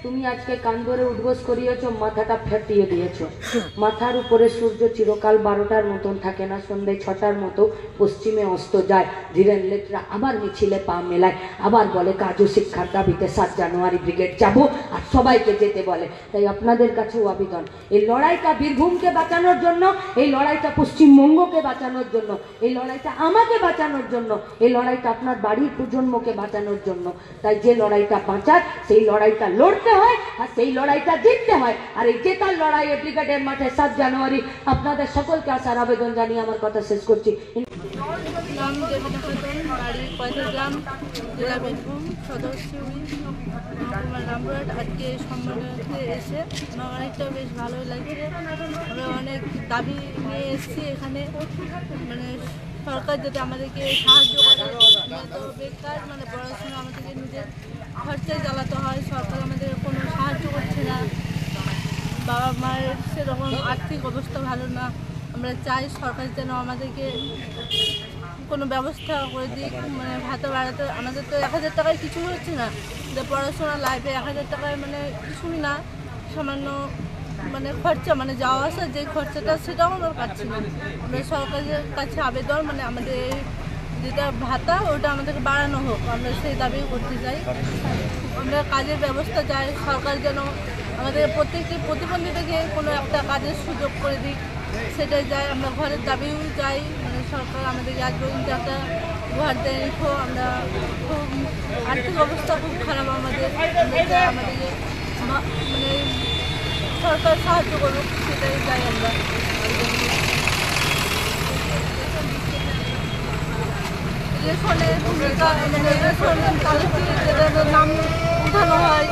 তুমি আজকে কান ধরে উদ্ঘোষ করিয়েছো, মাথাটা ফেটিয়ে দিয়েছো। মাথার উপরে সূর্য চিরকাল 12টার মতন থাকে না, সন্ধ্যে 6টার মতো পশ্চিমে অস্ত যায়। ধীরেনলেটরা আবার মিছিলে পা মেলায়, আবার বলে কাজু শিক্ষার দাবিতে 7 জানুয়ারি ব্রিগেড যাবো, আর সবাইকে যেতে বলে। তাই আপনাদের কাছেও আবেদন, এই লড়াইটা বীরভূমকে বাঁচানোর জন্য, এই লড়াইটা পশ্চিমবঙ্গকে বাঁচানোর জন্য, এই লড়াইটা আমাকে বাঁচানোর জন্য, এই লড়াইটা আপনার বাড়ির প্রজন্মকে বাঁচানোর জন্য। তাই যে লড়াইটা বাঁচার সেই লড়াইটা লড়তে হয় আর সেই লড়াইটা জিততে হয়। আর এই জেতার লড়াইয়ে ব্রিগেডের মাঠে 7 জানুয়ারি আপনাদের সকলকে আসার আবেদন জানিয়ে আমার কথা শেষ করছি।
নাম দেবতা খাতুন, বাড়ি পয়সাগ্রাম, জেলা বীরভূম, সদর শিউড়ি, আমার রামপুরহাট। আজকে সম্মেলনে এসে আমার অনেকটা বেশ ভালোই লাগছে। আমরা অনেক দাবি নিয়ে এসেছি এখানে, মানে সরকার যাতে আমাদেরকে সাহায্য করে। আমরা তো বেকার, মানে পড়াশোনা আমাদেরকে নিজের খরচায় চালাতে হয়, সরকার আমাদের কোনো সাহায্য করছে না। বাবা মায়ের সেরকম আর্থিক অবস্থা ভালো না। আমরা চাই সরকার যেন আমাদেরকে কোনো ব্যবস্থা করে দিক, মানে ভাতা বাড়াতে। আমাদের তো 1,000 টাকায় কিছু হচ্ছে না, যে পড়াশোনা লাইফে 1,000 টাকায় মানে কিছুই না, সামান্য মানে খরচা, মানে যাওয়া আসা যে খরচাটা সেটাও আমরা পাচ্ছি না। আমরা সরকারের কাছে আবেদন, মানে আমাদের যেটা ভাতা ওটা আমাদেরকে বাড়ানো হোক, আমরা সেই দাবি করতে চাই। আমরা কাজের ব্যবস্থা চাই, সরকার যেন আমাদের প্রত্যেকটি প্রতিবন্ধীদেরকে কোনো একটা কাজের সুযোগ করে দিক, সেটাই চাই। আমরা ঘরের দাবিও চাই, মানে সরকার আমাদেরকে আজ পর্যন্ত একটা ঘর দেয়। আমরা খুব আর্থিক অবস্থা খুব খারাপ আমাদের, আমাদেরকে মানে সরকার সাহায্য করুক, সেটাই চাই আমরা। রেশনের ভূমিকা, মানে রেশন কালেক্টরের যেটা নাম উঠানো হয়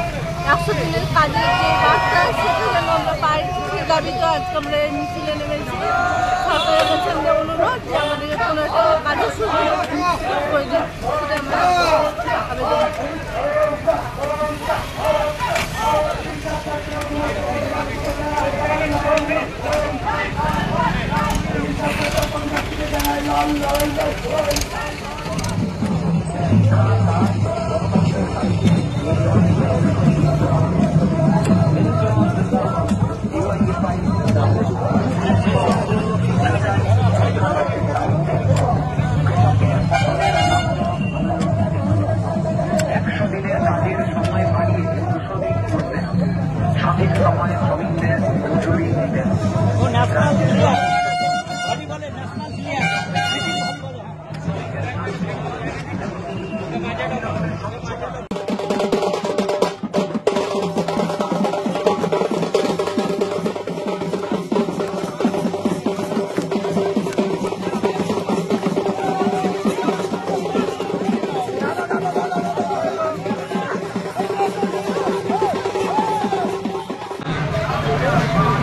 100 দিনের কাজের যে বার্তা সেটা যেন আমরা পাই, সে দাবিতে আজকে আমরা এই মিছিলে নেমেছি। সরকারের কাছে আমরা অনুরোধ যে আমাদের কোনো একটা কাজের সুযোগ করে দিন, সেটা আমরা আবেদন করি।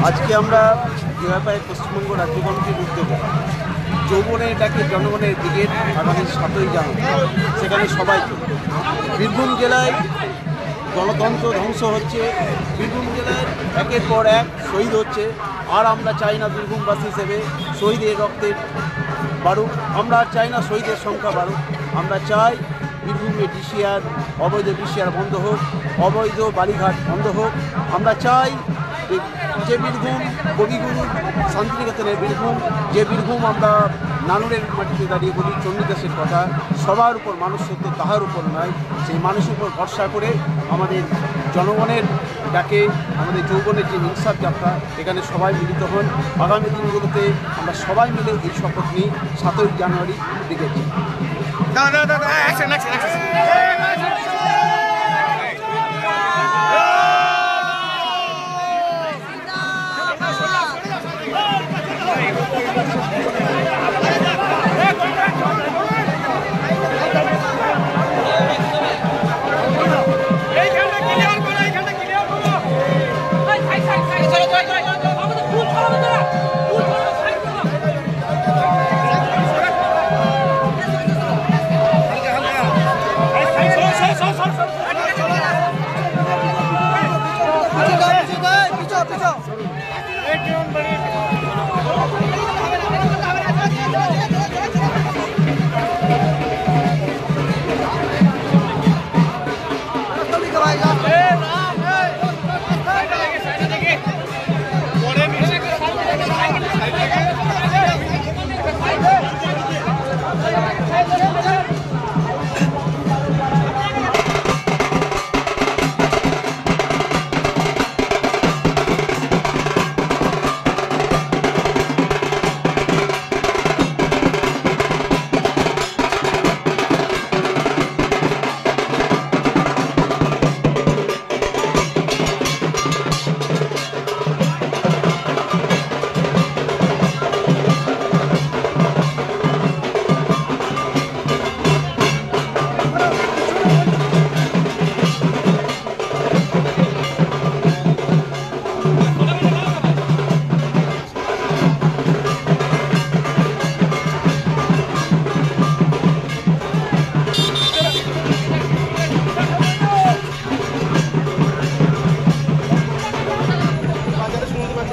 আজকে আমরা ডিওয়াইফাই পশ্চিমবঙ্গ রাজ্য কমিটির উদ্যোগে যৌবনের ডাকে জনগণের ব্রিগেড আগামী 7ই জানুয়ারি সেখানে সবাইকে বীরভূম জেলায় গণতন্ত্র ধ্বংস হচ্ছে, বীরভূম জেলায় একের পর এক শহীদ হচ্ছে, আর আমরা চাই না বীরভূমবাসী হিসেবে শহীদের রক্তের বাড়ুক, আমরা চাই না শহীদের সংখ্যা বাড়ুক, আমরা চাই বীরভূমে ডিসিআর অবৈধ ডিসিআর বন্ধ হোক, অবৈধ বালিঘাট বন্ধ হোক। আমরা চাই যে বীরভূম কবিগুরু শান্তিনিকেতনের বীরভূম, যে বীরভূম আমরা নানুরের মাটিতে দাঁড়িয়ে বলি চণ্ডীদাসের কথা, সবার উপর মানুষ সত্য তাহার উপর নয়, সেই মানুষের উপর ভরসা করে আমাদের জনগণের ডাকে আমাদের যৌবনের যে ইনসাফ যাত্রা এখানে সবাই মিলিত হন। আগামী দিনগুলোতে আমরা সবাই মিলে এই শপথ নিই 7ই জানুয়ারি ব্রিগেড।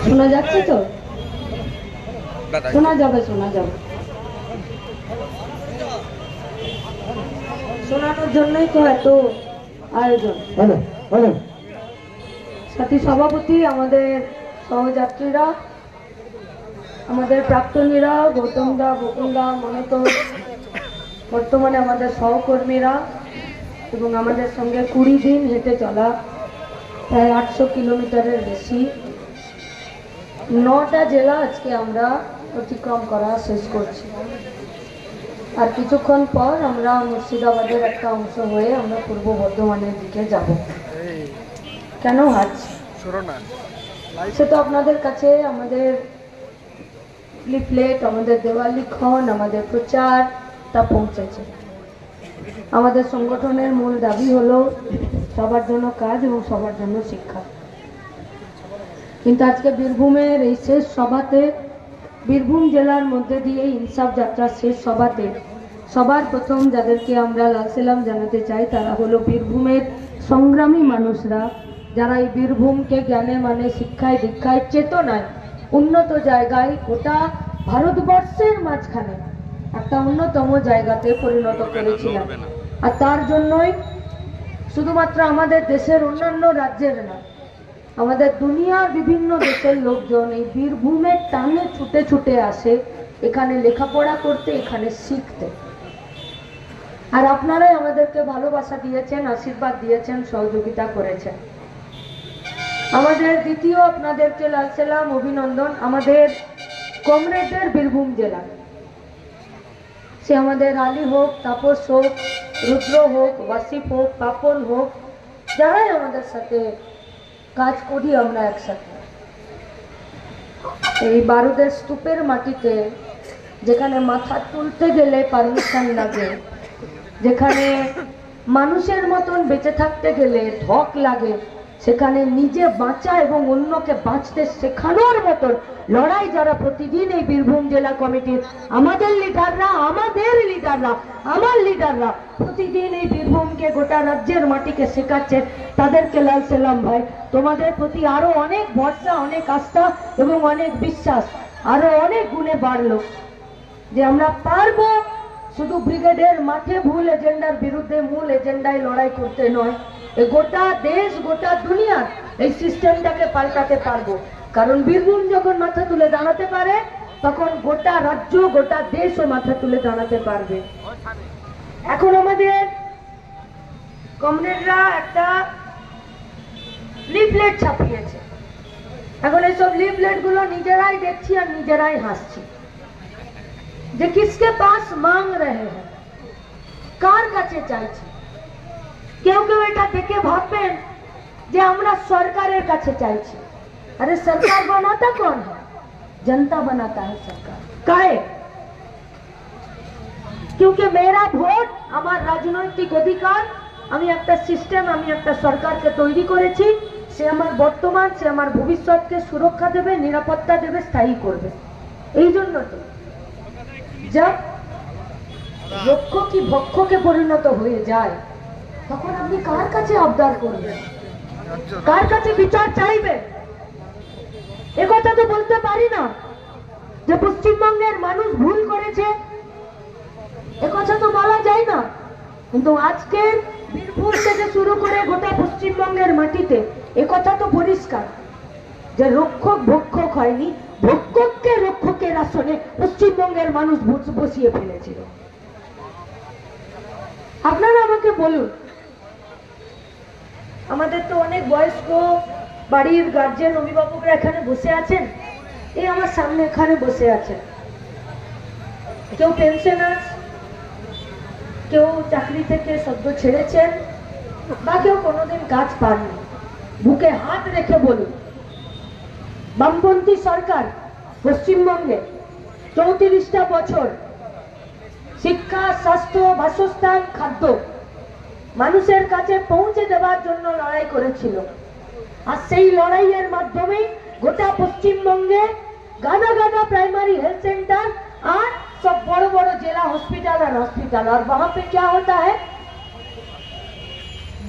শোনা যাচ্ছে তো? শোনা যাবে, শোনা যাবে। শোনানোর জন্যই তো এত আয়োজন। সাথী সভাপতি, আমাদের সহযাত্রীরা, আমাদের প্রাক্তনীরা, গৌতমদা, বকুলদা, মনোতোষ, বর্তমানে আমাদের সহকর্মীরা এবং আমাদের সঙ্গে 20 দিন হেঁটে চলা প্রায় 800 কিলোমিটারের বেশি 9টা জেলা আজকে আমরা অতিক্রম করা শেষ করছি। আর কিছুক্ষণ পর আমরা মুর্শিদাবাদের একটা অংশ হয়ে আমরা পূর্ব বর্ধমানের দিকে যাব। কেন হাঁটছি সে তো আপনাদের কাছে আমাদের লিফলেট, আমাদের দেওয়াল লিখন, আমাদের প্রচারটা পৌঁছেছে। আমাদের সংগঠনের মূল দাবি হলো সবার জন্য কাজ এবং সবার জন্য শিক্ষা। কিন্তু আজকে বীরভূমের এই শেষ সভাতে, বীরভূম জেলার মধ্যে দিয়ে ইনসাফ যাত্রার শেষ সভাতে সবার প্রথম যাদেরকে আমরা লাল সালাম জানাতে চাই তারা হলো বীরভূমের সংগ্রামী মানুষরা, যারা এই বীরভূমকে জ্ঞানে মানে শিক্ষায় দীক্ষায় চেতনায় উন্নত জায়গায় গোটা ভারতবর্ষের মাঝখানে একটা অন্যতম জায়গাতে পরিণত করেছিলেন। আর তার জন্যই শুধুমাত্র আমাদের দেশের অন্যান্য রাজ্যের না, আমাদের দুনিয়ার বিভিন্ন দেশের লোকজন এই বীরভূমের টানে ছুটে ছুটে আসে এখানে লেখাপড়া করতে, এখানে শিখতে। আর আপনারাই আমাদেরকে ভালোবাসা দিয়েছেন, আশীর্বাদ দিয়েছেন, সহযোগিতা করেছেন। আমাদের দ্বিতীয় আপনাদেরকে লাল সালাম, অভিনন্দন আমাদের কমরেডদের বীরভূম জেলা, সে আমাদের আলী হোক, তাপস হোক, রুদ্র হোক, ওয়াসিফ হোক, পাপন হোক, যারাই আমাদের সাথে কাজ করি আমরা একসাথে। এই বারুদের স্তূপের মাটিতে যেখানে মাথা তুলতে গেলে পারমিশন লাগে, যেখানে মানুষের মতন বেঁচে থাকতে গেলে ধক লাগে, সেখানে নিজে বাঁচা এবং অন্যকে বাঁচতে শেখানোর মতন লড়াই যারা প্রতিদিন এই বীরভূম জেলা কমিটির আমাদের লিডাররা, আমার লিডাররা প্রতিদিন এই বীরভূমকে গোটা রাজ্যের মাটিকে শেখাচ্ছে, তাদেরকে লাল সালাম ভাই। তোমাদের প্রতি আরো অনেক ভরসা, অনেক আস্থা এবং অনেক বিশ্বাস আরো অনেক গুণে বাড়লো যে আমরা পারবো শুধু ব্রিগেডের মাঠে ভুল এজেন্ডার বিরুদ্ধে মূল এজেন্ডায় লড়াই করতে নয়, এই গোটা দেশ গোটা দুনিয়ার এই সিস্টেমটাকে পাল্টাতে পারবো। কারণ বীরভূম যখন মাথা তুলে দাঁড়াতে পারে তখন গোটা রাজ্য গোটা দেশও মাথা তুলে দাঁড়াতে পারবে। এখন আমাদের কমরেডরা একটা লিফলেট ছাপিয়েছে, এখন এইসব লিফলেট গুলো নিজেরাই দেখছি আর নিজেরাই হাসছি যে কিসকে পাস মাং রহে হ্যাঁ, কার কাছে চাইছি। কেউ কেউ এটা দেখে ভাববেন যে আমরা সরকারের কাছে চাইছি। अरे सरकार बनाता कौन है? जनता बनाता है सरकार। काहे? क्योंकि मेरा ভোট আমার রাজনৈতিক অধিকার, আমি একটা সিস্টেম, আমি একটা সরকারকে তৈরি করেছি, সে আমার বর্তমান, সে আমার ভবিষ্যৎকে সুরক্ষা দেবে, নিরাপত্তা দেবে, স্থায়ী করবে। এই জন্য তো जब লক্ষ্য কি ভক্ষকে পরিণত হয়ে যায় তখন আপনি কার কাছে আবদার করবেন, কার কাছে বিচার চাইবেন? একথা তো বলতে পারি না যে পশ্চিমবঙ্গের মানুষ ভুল করেছে, একথা তো বলা যায় না। কিন্তু আজকে বীরভূম থেকে শুরু করে গোটা পশ্চিমবঙ্গের মাটিতে একথা তো পরিষ্কার যে রক্ষক ভক্ষক হয়নি, ভক্ষককে রক্ষকের আসনে পশ্চিমবঙ্গের মানুষ বসিয়ে ফেলেছিল। আপনারা আমাকে বলুন, আমাদের তো অনেক বয়স্ক বাড়ির গার্জেন অভিভাবকরা এখানে বসে আছেন, এই আমার সামনে এখানে বসে আছেন। কেউ পেনশনার, কেউ চাকরি থেকে সদ্য ছেড়েছেন, বা কেউ কোনোদিন কাজ পাননি। বুকে হাত রেখে বলুন, বামপন্থী সরকার পশ্চিমবঙ্গে 34টা বছর শিক্ষা, স্বাস্থ্য, বাসস্থান, খাদ্য মানুষের কাছে পৌঁছে দেওয়ার জন্য লড়াই করেছিল। আর সেই লড়াইয়ের মাধ্যমে গোটা পশ্চিমবঙ্গে गाना गाना प्राइमरी हेल्थ सेंटर और सब बड़े बड़े जिला हॉस्पिटल और वहां पे क्या होता है,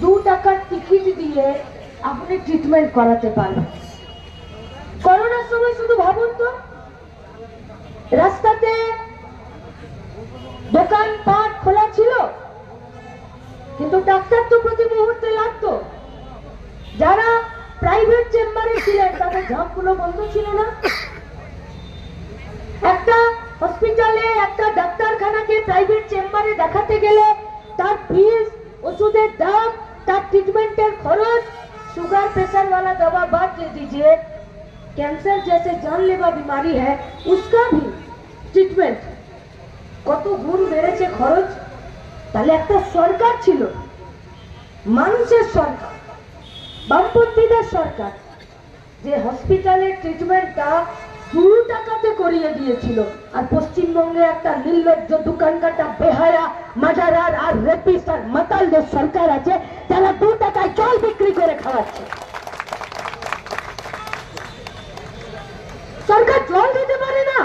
2 টাকার টিকিট দিয়ে আপনি ট্রিটমেন্ট করাতে পারবেন। করোনার সময় শুধু ভাবুন তো, রাস্তাতে দোকান পাট খোলা ছিল কিন্তু ডাক্তার তো প্রতি মুহূর্তে লাগতো। যারা প্রাইভেট চেম্বারে ছিলেন তাদের ঝাঁপগুলো বন্ধ ছিল না। একটা হসপিটালে, একটা ডাক্তারখানাকে প্রাইভেট চেম্বারে দেখাতে গেলে তার ফিস, ওষুধের দাম, তার ট্রিটমেंटेर खर्च, शुगर प्रेशर वाला दवा बात दे दीजिए, कैंसर जैसे जानलेवा बीमारी है उसका भी ट्रिटमेंट কত গুণ বেড়েছে খরচ। তাহলে একটা সরকার ছিল, মানুষের সরকার, বামপন্থীদের সরকার, যে হসপিটালের ট্রিটমেন্টটা 2 টাকাতে করিয়ে দিয়েছিল। আর পশ্চিমবঙ্গে একটা নির্লজ্জ দোকানকাটা বেহায়া মাজারার আর রেপিস্ট আর মাতালদের সরকার আছে যারা 2 টাকায় জল বিক্রি করে খাওয়াচ্ছে। সরকার জল দিতে পারে না।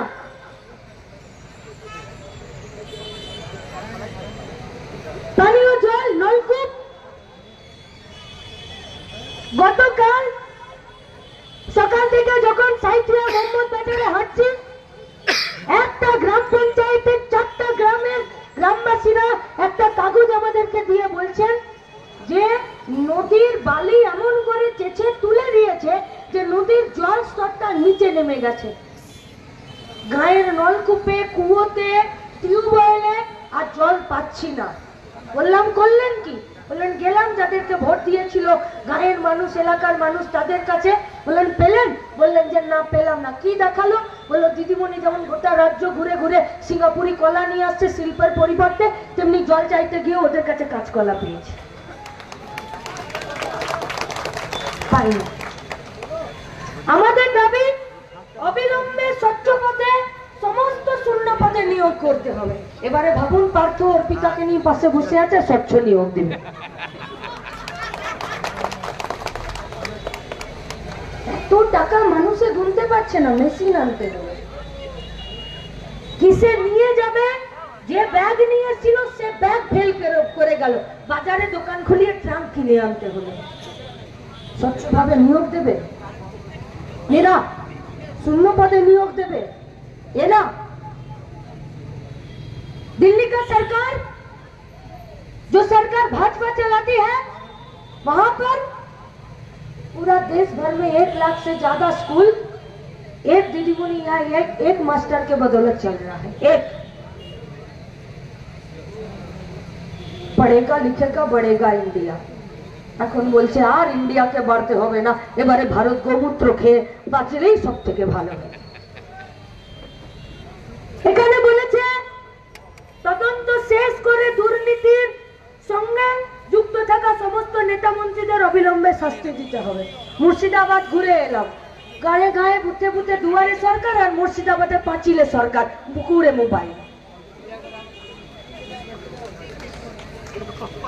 পানীয় জল নলকূপ গতকাল সকাল থেকে যখন সাইথিয়া মোহাম্মদ বাজারে হাঁটছি, একটা গ্রাম পঞ্চায়েতের 4টা গ্রামের গ্রামবাসীরা একটা কাগজ আমাদেরকে দিয়ে বলছেন যে নদীর বালি এমন করে চেঁচে তুলে দিয়েছে যে নদীর জল স্তরটা নিচে নেমে গেছে। গায়ের নলকূপে, কুয়োতে, টিউবওয়েলে আর জল পাচ্ছি না। বললাম করলেন কি? বললেন গেলাম যাদেরকে ভোট দিয়েছিল গায়ের মানুষ, এলাকার মানুষ, তাদের কাছে। বললেন পেলেন? বললেন যে না পেলাম না। কি দেখালো? বললো দিদিমণি যেমন গোটা রাজ্য ঘুরে ঘুরে সিঙ্গাপুরি কলা নিয়ে আসছে শিল্পের পরিবর্তে, তেমনি জল চাইতে গিয়ে ওদের কাছে কাঁচকলা পেয়েছে। পাইনি। আমাদের দাবি অবিলম্বে স্বচ্ছ পদে সমস্ত শূন্য পদে নিয়োগ করতে হবে। এবারে ভাবুন, পার্থ অর্পিতাকে নিয়ে পাশে বসে আছে, স্বচ্ছ নিয়োগ দিবে। এত টাকা মানুষে গুনতে পারছে না, মেশিন আনতে হবে। কিসে নিয়ে যাবে? যে ব্যাগ নিয়ে এসেছিল সে ব্যাগ ফেল করে গেল, বাজারে দোকান খুলিয়ে ট্রাঙ্ক কিনে আনতে হলো। স্বচ্ছভাবে নিয়োগ দেবে এরা? শূন্য পদে নিয়োগ देवे ये ना। दिल्ली का सरकार, जो सरकार भाजपा चलाती है, वहां पर पूरा देश भर में 1 लाख से ज्यादा स्कूल एक दीदीमणि या एक मास्टर के बदौलत चल रहा है। एक पढ़ेगा लिखेगा बढ़ेगा इंडिया। এখন বলছে আর ইন্ডিয়াকে বাড়তে হবে না, এবারে ভারত গোমূত্র খেয়ে বাঁচলেই সব থেকে ভালো হবে। এখানে বলেছে তদন্ত শেষ করে দুর্নীতির সঙ্গে যুক্ত থাকা সমস্ত নেতা মন্ত্রীদের অবিলম্বে শাস্তি দিতে হবে। মুর্শিদাবাদ ঘুরে এলাম, গায়ে গায়ে বুথে বুথে দুয়ারে সরকার, আর মুর্শিদাবাদে পাঁচিলে সরকার, পুকুরে মোবাইল।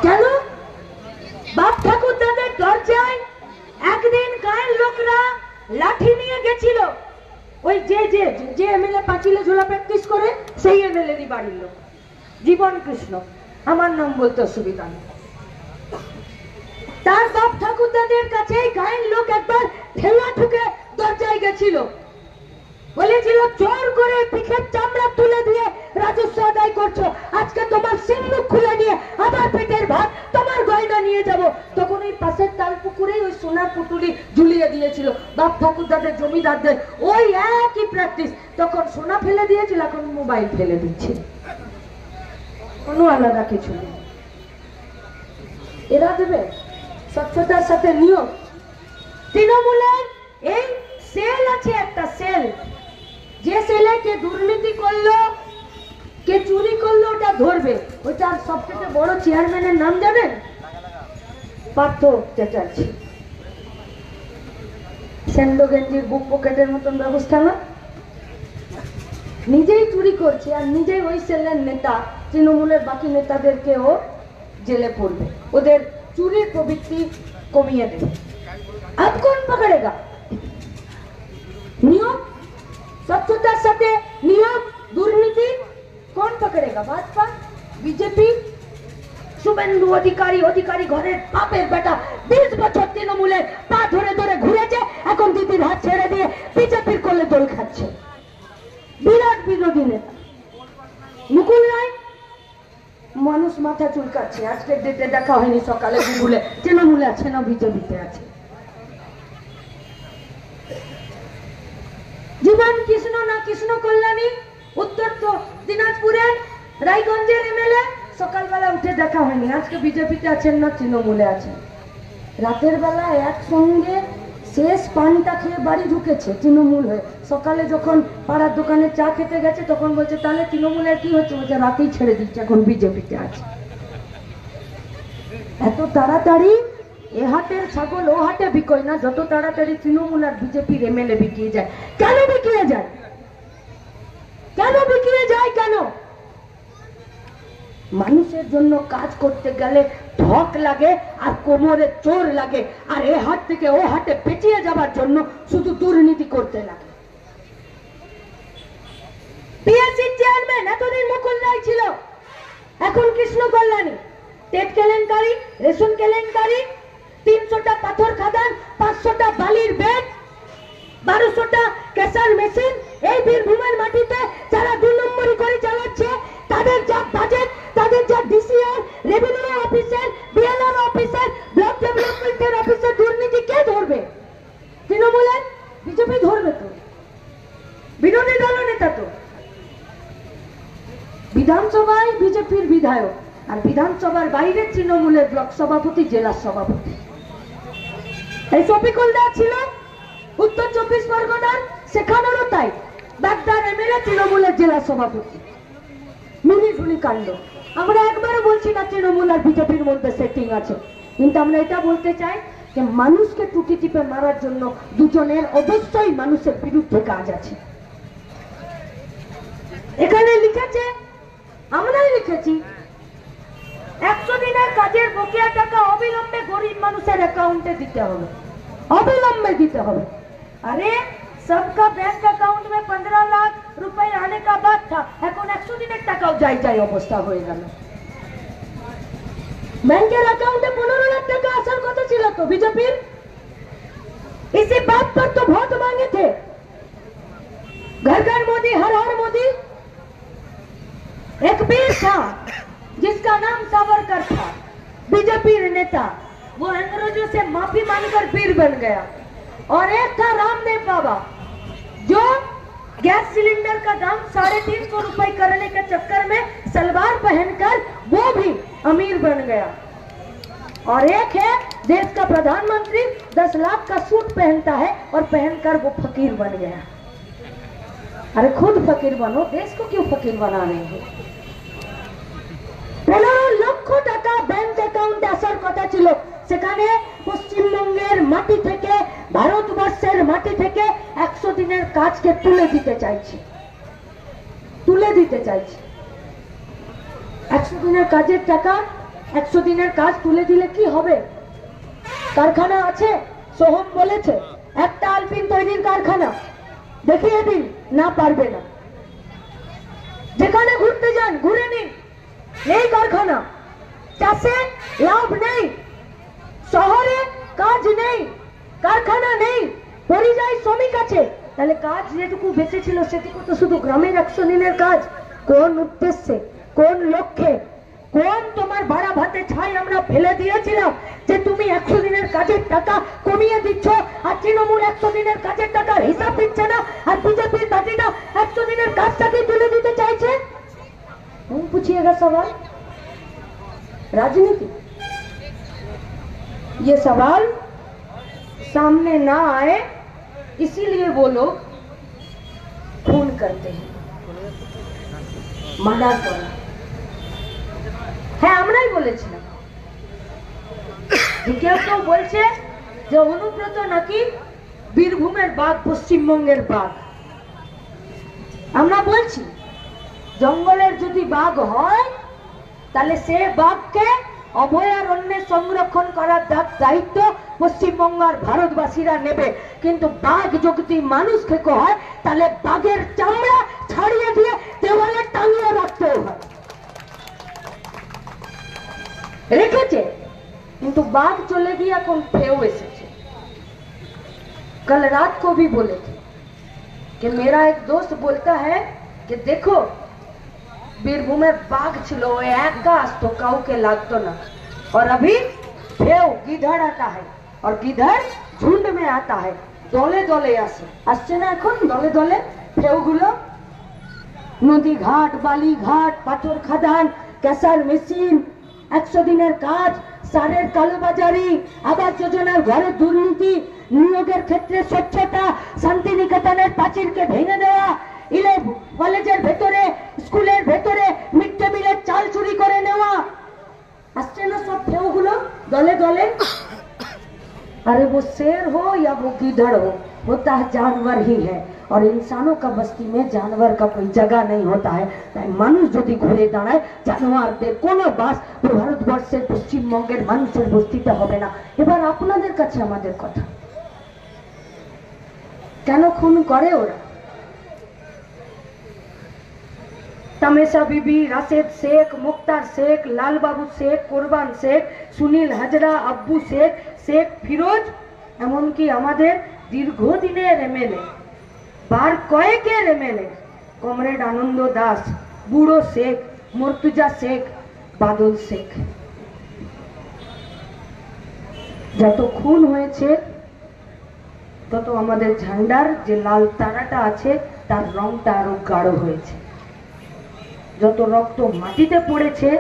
কেন? বাপ ঠাকুর দাদের দরজায় একদিন গায়ের লোকরা লাঠি নিয়ে গেছিল, ওই যে এমএলএ পাঁচিলে ঝোলা প্র্যাকটিস করে সেই এমএলএরই বাড়ির লোক, জীবন কৃষ্ণ, আমার নাম বলতে অসুবিধা নেই। তার বাপ ঠাকুর দাদের কাছে গায়ের লোক একবার ঠেলা ঠুকে দরজায় গেছিল, বলেছিল জোর করে পিঠের চামড়া তুলে দিয়ে রাজস্ব আদায় করছো, আজকে তোমার সিন্ধুক খুলে নিয়ে আবার পেটের ভাত তোমার গয়না নিয়ে যাব। তখন ওই পাশের তাল পুকুরেই ওই সোনার পুতুলি ঝুলিয়ে দিয়েছিল বাপ ঠাকুরদাদের জমিদারদের, ওই একই প্র্যাকটিস। তখন সোনা ফেলে দিয়েছিল, এখন মোবাইল ফেলে দিচ্ছে, কোনো আলাদা কিছু নেই। এরা দেবে স্বচ্ছতার সাথে নিয়োগ। তৃণমূলের এই সেল আছে, একটা সেল, যে সেলে কে দুর্নীতি করলো, কে চুরি করলো ওটা ধরবে। ওইটার সবথেকে বড় চেয়ারম্যানের নাম জানেন? পার্থ চ্যাটার্জি। স্যান্ডো গেঞ্জির বুক পকেটের মতন ব্যবস্থা না, নিজেই চুরি করছে আর নিজেই ওই সেলের নেতা। তৃণমূলের বাকি নেতাদেরকে ও জেলে পড়বে, ওদের চুরির প্রবৃত্তি কমিয়ে দেবে। আপ কোন পকড়েগা? নিয়োগ, স্বচ্ছতার সাথে নিয়োগ, দুর্নীতি কোন পকড়েগা? ভাজপা, বিজেপি, শুভেন্দু অধিকারী, অধিকারী ঘরের বাপের বেটা 20 বছর তৃণমূলের পা ধরে ধরে ঘুরেছে, এখন দিদির হাত ছেড়ে দিয়ে বিজেপির কোলে দোল খাচ্ছে। বিরাট বিরোধী নেতা মুকুল রায়, মানুষ মাথা চুলকাচ্ছে, আজকের ডেটে দেখা হয়নি সকালে গুগলে, তৃণমূলে আছে না বিজেপিতে আছে। জীবন কৃষ্ণ না কৃষ্ণ কল্যাণী, উত্তর তো দিনাজপুরের রায়গঞ্জের এমএলএ, সকালবেলা উঠে দেখা হয়নি, আজকে বিজেপিতে আছেন না তৃণমূলে আছেন। রাতের বেলা একসঙ্গে শেষ পানটা খেয়ে বাড়ি ঢুকেছে তৃণমূল হয়ে, সকালে যখন পাড়ার দোকানে চা খেতে গেছে তখন বলছে তাহলে তৃণমূলের কি হচ্ছে, বলছে রাতেই ছেড়ে দিচ্ছে, এখন বিজেপিতে আছে। এত তাড়াতাড়ি এ হাটের ছাগল ও হাটে বিকয় না, যত তাড়াতাড়ি তৃণমূল আর বিজেপির এমএলএ বিকিয়ে যায়। কেন বিকিয়ে যায়? কেন বিকিয়ে যায়? কেন? মানুষের জন্য কাজ করতে গেলে ঠক লাগে আর কোমরে চোর লাগে, আর এ হাট থেকে ও হাটে পেঁচিয়ে যাবার জন্য শুধু দুর্নীতি করতে লাগে। পিএসসি চেয়ারম্যান এতদিন মুকুল রায় ছিল, এখন কৃষ্ণ কল্যাণী। টেট কেলেঙ্কারি, রেশন কেলেঙ্কারি, 300টা পাথর খাদান, 500টা বালির বেড, 1200টা ক্যাশার মেশিন। এই বীরভূমের মাটিতে যারা 2 নম্বরই করে চালাচ্ছে, তাদের যা বাজেট, তাদের যা DCR, revenue officer, BLR officer, block ডেভেলপমেন্টের অফিসার দুর্নীতি কে ধরবে? তৃণমূলের বিজেপি ধরবে তো, বিরোধী দল নেতা তো। বিধানসভায় বিজেপির বিধায়ক, আর বিধানসভার বাইরে তৃণমূলের ব্লক সভাপতি, জেলা সভাপতি। এই শফিকুল দা ছিল উত্তর 24 পরগনার, সেখানেও তাই। বাগদার এমএলএ তৃণমূলের জেলা সভাপতি। মিনিঝুলি কাণ্ড। আমরা একবারও বলছি না তৃণমূল আর বিজেপির মধ্যে সেটিং আছে, কিন্তু আমরা এটা বলতে চাই যে মানুষকে টুটি টিপে মারার জন্য দুজনের অবশ্যই মানুষের বিরুদ্ধে কাজ আছে। এখানে লিখেছে, আমরাই লিখেছি, 100 দিনের কাজের বকেয়া টাকা অবিলম্বে গরিব মানুষের অ্যাকাউন্টে দিতে হবে, অবিলম্বে দিতে হবে। अरे सबका बैंक अकाउंट में 15 लाख रुपए आने का बात था, এখন 100 দিনের টাকাও যাই অবস্থা হয়ে গেল। ব্যাংকের অ্যাকাউন্টে 15 লাখ টাকা আসার কথা ছিল তো बीजेपी। इसी बात पर तो वोट मांगे थे, घर घर मोदी, हर हर मोदी। एक वीर था जिसका नाम सावरकर था, बीजेपी नेता, वो अंग्रेजों से माफी मांगकर वीर बन गया। और एक था रामदेव बाबा, जो गैस सिलेंडर का दाम 350 रुपए करने के चक्कर में सलवार पहनकर वो भी अमीर बन गया। और एक है देश का प्रधानमंत्री, 10 लाख का सूट पहनता है और पहनकर वो फकीर बन गया। अरे खुद फकीर बनो, देश को क्यों फकीर बना रहे हो? 15 লক্ষ টাকা ব্যাংক অ্যাকাউন্টে আসার কথা ছিল, সেখানে পশ্চিমবঙ্গের মাটি থেকে, ভারতবর্ষের মাটি থেকে 100 দিনের কাজকে তুলে দিতে চাইছে, তুলে দিতে চাইছে। 100 দিনের কাজের টাকা, 100 দিনের কাজ তুলে দিলে কি হবে? কারখানা আছে, সোহম বলেছে একটা আলপিন তৈরির কারখানা দেখিয়ে দিন, না পারবে না। যেখানে ঘুরতে যান ঘুরে নিন, নেই কারখানা, চাষে লাভ নেই, শহরে কাজ নেই, কারখানা নেই, পরিযায়ী শ্রমিক আছে। তাহলে কাজ যেটুকু বেঁচে ছিল সেটুকু তো শুধু গ্রামের 100 দিনের কাজ। কোন উদ্দেশ্যে, কোন লক্ষ্যে, কোন তোমার ভাড়া ভাতে ছাই আমরা ফেলে দিয়েছিলাম যে তুমি 100 দিনের কাজের টাকা কমিয়ে দিচ্ছ, আর তৃণমূল 100 দিনের কাজের টাকার হিসাব দিচ্ছে না, আর বিজেপির পার্টিটা 100 দিনের কাজটাকে তুলে দিতে চাইছে। पूछिएगा सवाल, राजनीति, ये सवाल सामने ना आए इसीलिए वो लोग खून करते हैं, मर्डर করে। হ্যাঁ আমরাই বলেছিলাম, কেউ কেউ বলছে যে অনুব্রত নাকি বীরভূমের বাঘ, পশ্চিমবঙ্গের বাঘ। আমরা বলছি জঙ্গলের যদি বাঘ হয় তাহলে সে বাঘকে অভয়ারণ্যে সংরক্ষণ করার দায়িত্ব পশ্চিমবঙ্গ আর ভারতবাসীরা নেবে। কিন্তু বাঘ যদি মানুষ থেকে হয় তাহলে বাঘের চামড়া ছাড়িয়ে দিয়ে দেওয়ালে টাঙিয়ে রাখতে হয়। রেখেছে, কিন্তু বাঘ চলে গিয়ে এখন ফেউ এসেছে। कल रात को भी बोले थे कि मेरा एक दोस्त बोलता है कि देखो বীরভূমের বাঘ ছিল, একা আসতো, কাউকে লাগতো না। और अभी फेव गिधड़ आता है, और गिधड़ झुंड में आता है, দলে দলে আসছে না এখন দলে দলে ফেউগুলো। নদী ঘাট, বালি ঘাট, পাথর খাদান, ক্যাশার মেশিন, 100 দিনের কাজ, সারের কালোবাজারি, আবাস যোজনার ঘরে দুর্নীতি, নিয়োগের ক্ষেত্রে স্বচ্ছতা, শান্তিনিকেতনের পাঁচিলকে ভেঙে দেওয়া, কলেজের ভেতরে, স্কুলের ভেতরে মিড ডে মিলের চাল চুরি করে নেওয়া। আসছে না সব ফেউগুলো দলে দলে। अरे वो शेर हो या वो गीदड़ हो, होता है जानवर ही है। और इंसानों का बस्ती में जानवर का कोई जगह नहीं होता है। তাই মানুষ যদি ঘুরে দাঁড়ায় জানোয়ারদের কোনো বাস ভারতবর্ষের পশ্চিমবঙ্গের মানুষের বস্তিতে হবে না। এবার আপনাদের কাছে আমাদের কথা, কেন খুন করে ওরা? तमेशा बीबी, राशिद शेख, मुख्तार शेख, लाल बाबू शेख, कुरबान शेख, सुनील हाजरा, अब्बू शेख, शेख फिरोज, एमनकी आमादेर दीर्घदिनेर एमएलए, बार कयेकेर एमएलए कमरेड आनंद दास, बुड़ो शेख, मुर्तुजा शेख, बादल शेख। যত খুন হয়েছে তত আমাদের ঝান্ডার যে লাল তারাটা আছে তার রংটা আরো গাঢ় হয়েছে। যত রক্ত মাটিতে পড়েছে,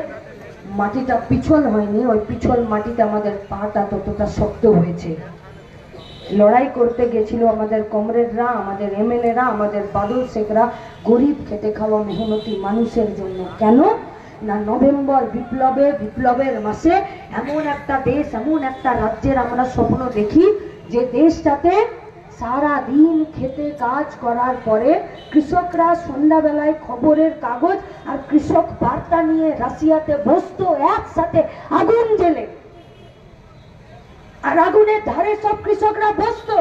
মাটিটা পিছল হয়নি, ওই পিছল মাটিতে আমাদের পাটা ততটা শক্ত হয়েছে। লড়াই করতে গেছিল আমাদের কমরেডরা, আমাদের এমএলএরা, আমাদের বাদল শেখরা গরিব খেটে খাওয়া মেহনতি মানুষের জন্য। কেন না নভেম্বর বিপ্লবের মাসে এমন একটা দেশ, এমন একটা রাজ্যের আমরা স্বপ্ন দেখি যে দেশটাতে সারা দিন খেতে কাজ করার পরে কৃষকরা সন্ধ্যাবেলায় খবরের কাগজ আর কৃষক বার্তা নিয়ে রাশিয়াতে বসতো একসাথে আগুন জ্বেলে, আর আগুনের ধারে সব কৃষকরা বসতো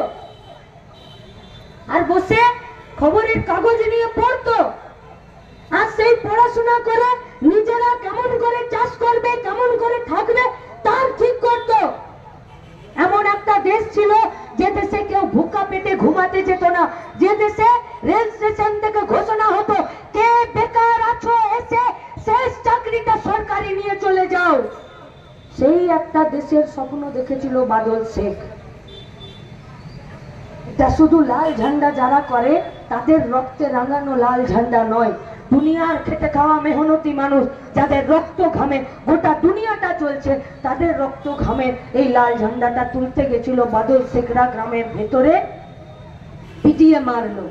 আর বসে খবরের কাগজ নিয়ে পড়তো। আর সেই পড়াশোনা করে নিজেরা কেমন করে চাষ করবে, কেমন করে থাকবে তার ঠিক করতো। এমন একটা দেশ ছিল যে দেশে কেউ ভুকা পেটে ঘুমাতে যেত না, যে দেশে রেল স্টেশন থেকে ঘোষণা হতো কে বেকার আছো এসে শেষ চাকরিটা সরকারি নিয়ে চলে যাও। সেই একটা দেশের স্বপ্ন দেখেছিল বাদল শেখ। এটা শুধু লাল ঝান্ডা যারা করে তাদের রক্তে রাঙানো লাল ঝান্ডা নয়, দুনিয়ার খেটে খাওয়া মেহনতি মানুষ যাদের রক্ত ঘামে গোটা দুনিয়াটা চলছে, তাদের রক্ত ঘামে এই লাল ঝান্ডাটা তুলতে গেছিল বাদল শেখরা গ্রামের ভেতরে, পিটিয়ে মারলো।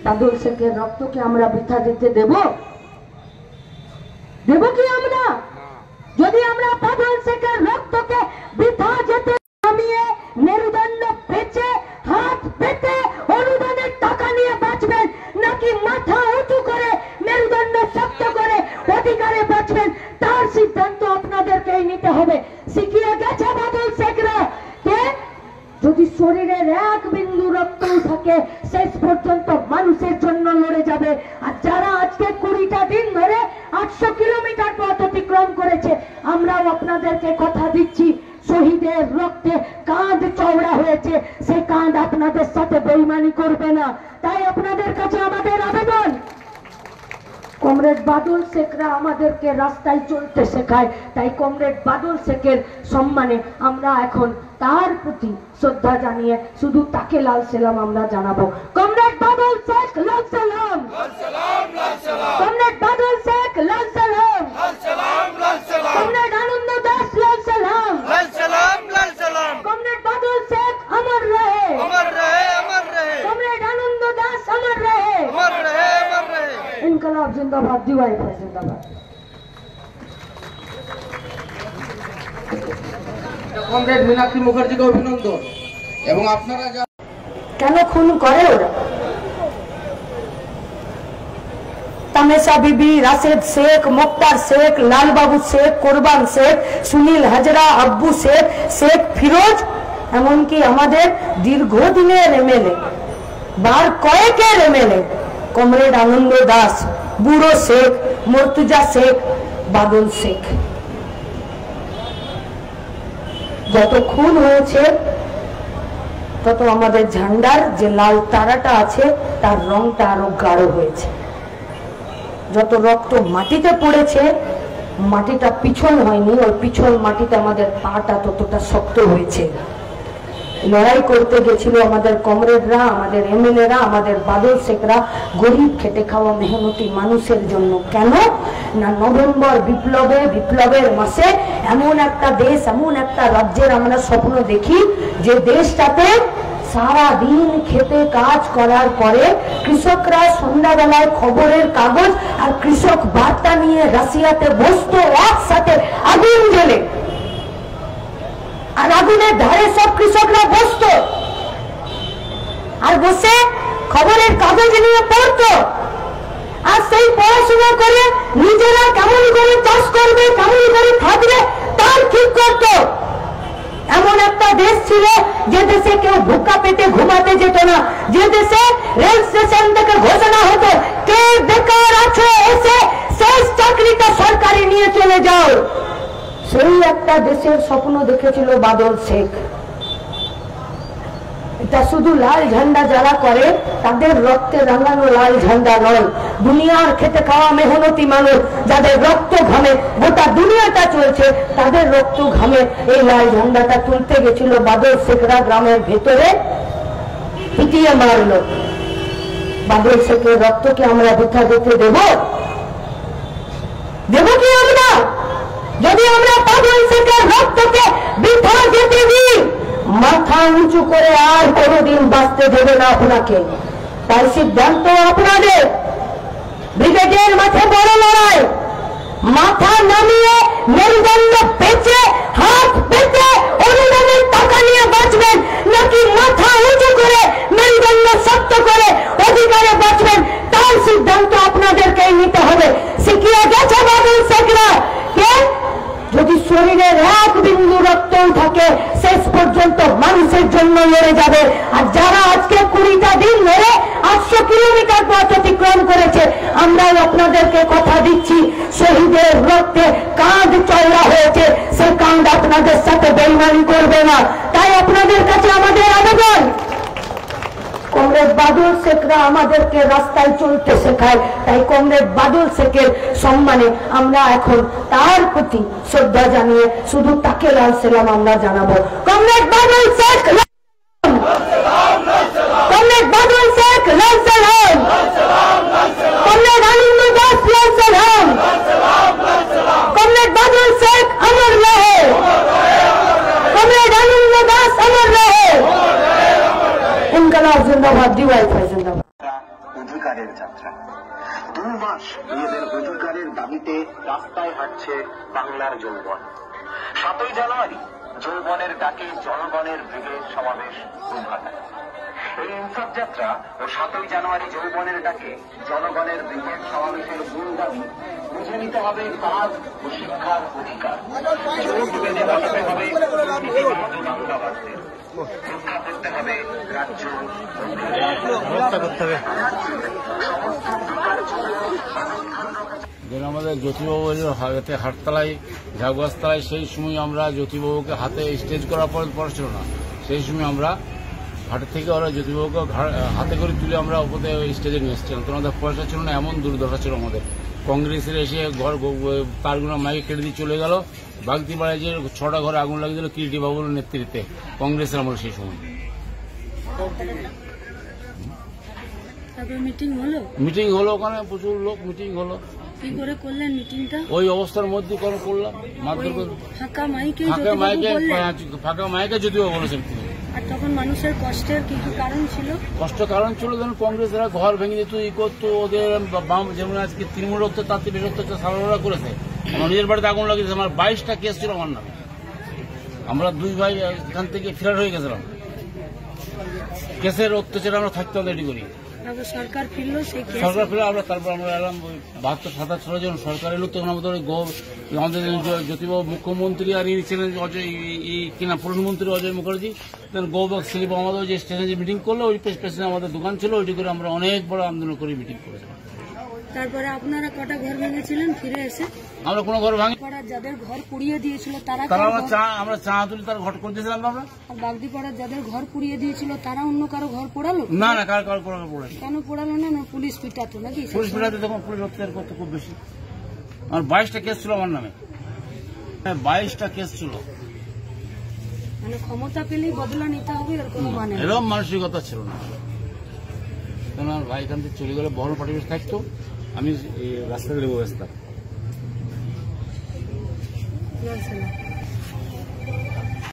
বাদল শেখের রক্তকে আমরা বৃথা দিতে দেব? দেব কি আমরা? যদি আমরা বাদল শেখের রক্তকে বৃথা যেতে নামিয়ে মেরুদণ্ড পেঁচে হাত পেতে অনুদানের টাকা নিয়ে বাঁচবেন, নাকি মাথা উঁচু করে মেরুদণ্ড শক্ত করে অধিকারে বাঁচবেন, তার সিদ্ধান্ত আপনাদেরকেই নিতে হবে। শিখিয়ে গেছে বাদল শেখরা কে যদি শরীরের এক বিন্দু রক্ত থাকে শেষ পর্যন্ত মানুষের জন্য লড়ে যাবে। আর যারা আজকে 20টা দিন ধরে 800 কিলোমিটার পথ অতিক্রম করেছে, আমরাও আপনাদেরকে কথা দিচ্ছি শহীদের রক্তে কাঁধ চওড়া হয়েছে, সে কাঁধ আপনাদের সাথে বেইমানি করবে না। তাই আপনাদের কাছে আমাদের আবেদন, কমরেড বাদল শেখরা আমাদেরকে রাস্তায় চলতে শেখায়, তাই কমরেড বাদল শেখের সম্মানে আমরা এখন তার প্রতি শ্রদ্ধা জানিয়ে শুধু তাকে লাল সালাম আমরা জানাবো। কমরেড বাদল শেখ লাল সালাম, কমরেড বাদল শেখ লাল সালাম, কমরেড আনন্দ দাস লাল সালাম, কমরেড বাদল শেখ অমর রহে, কমরেড আনন্দ দাস অমর রহে। ইনকলাব জিন্দাবাদ, ডিওয়াইএফআই জিন্দাবাদ।
কমরেড মীনাক্ষী মুখার্জিকে অভিনন্দন। এবং আপনারা
কেন খুন করে ওরা? तमेशा बीबी, राशिद शेख, मुख्तार शेख, लाल बाबू शेख, कुरबान शेख, सुनील हाजरा, अब्बू शेख, शेख फिरोज, एमनकी आमादेर दीर्घदिनेर एमएलए, बार कयेकेर एमएलए कमरेड आनंद दास, बुड़ो शेख, मुर्तुजा शेख, बादल शेख। যত খুন হয়েছে তত আমাদের ঝান্ডার যে লাল তারাটা আছে তার রংটা আরো গাঢ় হয়েছে। যত রক্ত মাটিতে পড়েছে, মাটিটা পিছল হয়নি, ওই পিছল মাটিতে আমাদের পাটা ততটা শক্ত হয়েছে। লড়াই করতে গেছিল আমাদের কমরেডরা, আমাদের এমএলএরা, আমাদের বাদল শেখরা গরিব খেটে খাওয়া মেহনতি মানুষের জন্য। কেন না নভেম্বর বিপ্লবের মাসে এমন একটা দেশ, এমন একটা রাজ্যের আমরা স্বপ্ন দেখি যে দেশটাতে সারা দিন খেতে কাজ করার পরে কৃষকরা সন্ধ্যাবেলায় খবরের কাগজ আর কৃষক বার্তা নিয়ে রাশিয়াতে বসতো একসাথে আগুন জ্বেলে, আর আগুনের ধারে সব কৃষকরা বসত আর বসে খবরের কাগজ নিয়ে পড়তো, আর সেই পড়াশোনা করে নিজেরা কেমন করে চাষ করবে, কেমন করে থাকবে তার ঠিক করত। এমন একটা দেশ ছিল যে দেশে কেউ ভুক্কা পেটে ঘুমাতে যেত না, যে দেশে রেল স্টেশন থেকে ঘোষণা হতো কে বেকার আছে এসে শেষ চাকরিটা সরকারি নিয়ে চলে যাও। সেই একটা দেশের স্বপ্ন দেখেছিল বাদল শেখ। এটা শুধু লাল ঝান্ডা যারা করে তাদের রক্তে রাঙানো লাল ঝান্ডা নয়, দুনিয়ার খেতে খাওয়া মেহনতি মানুষ যাদের রক্ত ঘামে গোটা দুনিয়াটা চলছে, তাদের রক্ত ঘামে এই লাল ঝান্ডাটা তুলতে গেছিল বাদল শেখরা গ্রামের ভেতরে পিটিয়ে মারল। বাদল শেখের রক্তকে আমরা বৃথা যেতে দেব? দেব কি আমরা? যদি আমরা বাদল শেখের রক্তকে বৃথা যেতে দিই, মাথা উঁচু করে আর কোনোদিন বাঁচতে দেবে না আপনাকে। তাই সিদ্ধান্ত আপনাদের, ব্রিগেডের মাঠে বড় লড়াই, মাথা নামিয়ে মেরুদণ্ড পেঁচে হাত পেতে অনুদানের টাকা নিয়ে বাঁচবেন, নাকি মাথা উঁচু করে মেরুদণ্ড শক্ত করে অধিকারে বাঁচবেন, তার সিদ্ধান্ত আপনাদেরকেই নিতে হবে। শিখিয়ে গেছে বাদল শেখরা কে যদি শরীরের এক বিন্দু রক্ত থাকে শেষ পর্যন্ত মানুষের জন্য লড়ে যাবে। আর যারা আজকে 20টা দিন ধরে 800 কিলোমিটার পথ অতিক্রম করেছে, আমরাও আপনাদেরকে কথা দিচ্ছি শহীদের রক্তে কাঁধ চওড়া হয়েছে, সে কাঁধ আপনাদের সাথে বেইমানি করবে না। তাই আপনাদের কাছে আমাদের আবেদন, কমরেড বাদল শেখরা আমাদেরকে রাস্তায় চলতে শেখায়, তাই কমরেড বাদল শেখের সম্মানে আমরা এখন তার প্রতি শ্রদ্ধা জানিয়ে শুধু তাকে লাল সালাম আমরা জানাবো। কমরেড বাদল শেখ, কমরেড বাদল শেখ লাল সালাম, কমরেড আনন্দ দাস লাল সালাম, কমরেড বাদল শেখ অমর রহে, কমরেড আনন্দ দাস অমর রহে। ইনকলাব জিন্দাবাদ, ডিওয়াইফাই জিন্দাবাদ।
অধিকারের যাত্রা 2 মাস নিজেদের অধিকারের দাবিতে রাস্তায় হাঁটছে বাংলার যৌবন। 7ই জানুয়ারি যৌবনের ডাকে জনগণের ব্রিগেড সমাবেশ কলকাতায়। এই ইনসাফ যাত্রা ও 7ই জানুয়ারি যৌবনের ডাকে জনগণের ব্রিগেড সমাবেশের মূল দাবি বুঝে নিতে হবে কাজ ও শিক্ষার অধিকার। যৌথ বেঁধে বসাতে হবে দাঙ্গাবাজদের, রক্ষা করতে হবে রাজ্য, রক্ষা করতে হবে
যেন আমাদের জ্যোতিবাবুর হাতে হাটতলায় ঝাউগাছতলায় সেই সময় আমরা জ্যোতিবাবুকে হাতে স্টেজ করার পর ছিল না, সেই সময় আমরা হাটের থেকে ওরা জ্যোতিবাবুকে হাতে করে তুলে আমরা ওপরে স্টেজে নিয়ে এসেছিলাম। তো আমাদের পয়সা ছিল না, এমন দুর্দশা ছিল আমাদের। কংগ্রেসের এসে ঘর তারগুলো মাইকে কেটে দিয়ে চলে গেল, বাগদিপাড়ায় যে 6টা ঘরে আগুন লাগিয়ে দিল কিরিটি বাবুর নেতৃত্বে কংগ্রেসের আমল। সেই সময় মিটিং হলো, ওখানে প্রচুর লোক মিটিং হলো।
কি করে করলেন মিটিংটা?
ওই অবস্থার মধ্যে করলাম, মারধর করে ফাঁকা মাইকে যদিও বলেছেন।
আর তখন মানুষের কষ্টের কি কারণ ছিল?
কারণ ছিল যেন কংগ্রেসরা ঘর ভেঙে দিত, ই করতো, ওদের বাম যেমন আজকে তৃণমূল হতো তার থেকে বেশি সারারা করেছে। আমার নিজের বাড়িতে আগুন লাগিয়েছে, আমার 22টা কেস ছিল আমার নামে। আমরা 2 ভাই এখান থেকে ফেরার হয়ে গেছিলাম, কেসের অত্যাচারে আমরা থাকতাম রেডি করি।
সরকার ফিরলো,
আমরা তারপর আমরা এলাম 72-77 সালে যখন সরকার এলো তখন আমাদের আমাদের জ্যোতিবাবু মুখ্যমন্ত্রী আর ইনি ছিলেন অজয় কিনা প্রধানমন্ত্রী অজয় মুখার্জি, গৌবাগ স্লিপ আমাদের যে স্টেশনে যে মিটিং করলো ওই পেছনে আমাদের দোকান ছিল, ওইটি করে আমরা অনেক বড় আন্দোলন করে মিটিং করেছিলাম।
তারপরে আপনারা কটা ঘর ভেঙেছিলেন ফিরে এসে?
আমরা কোনো ঘর ভাঙি,
যাদের ঘর পুড়িয়ে দিয়েছিল তারা
আমরা চা তুলি তার ঘর করে দিয়েছিলাম। আমরা
বাগদিপাড়ার যাদের ঘর পুড়িয়ে দিয়েছিল তারা অন্য কারো ঘর পোড়ালো?
না না, কারো পোড়ালো।
কেন পোড়ালো না? পুলিশ পিটাতো নাকি?
পুলিশ পিটাতে তখন পুলিশ অত্যাচার করতে খুব বেশি। আমার 22টা কেস ছিল আমার নামে, 22টা কেস ছিল।
মানে ক্ষমতা পেলেই বদলা নিতে হবে এরকম মানে
এরকম মানসিকতা ছিল না। আমার ভাই এখান থেকে চলে গেলে বহন পরিবেশ থাকতো, আমি রাস্তায় লেগে বসতাম।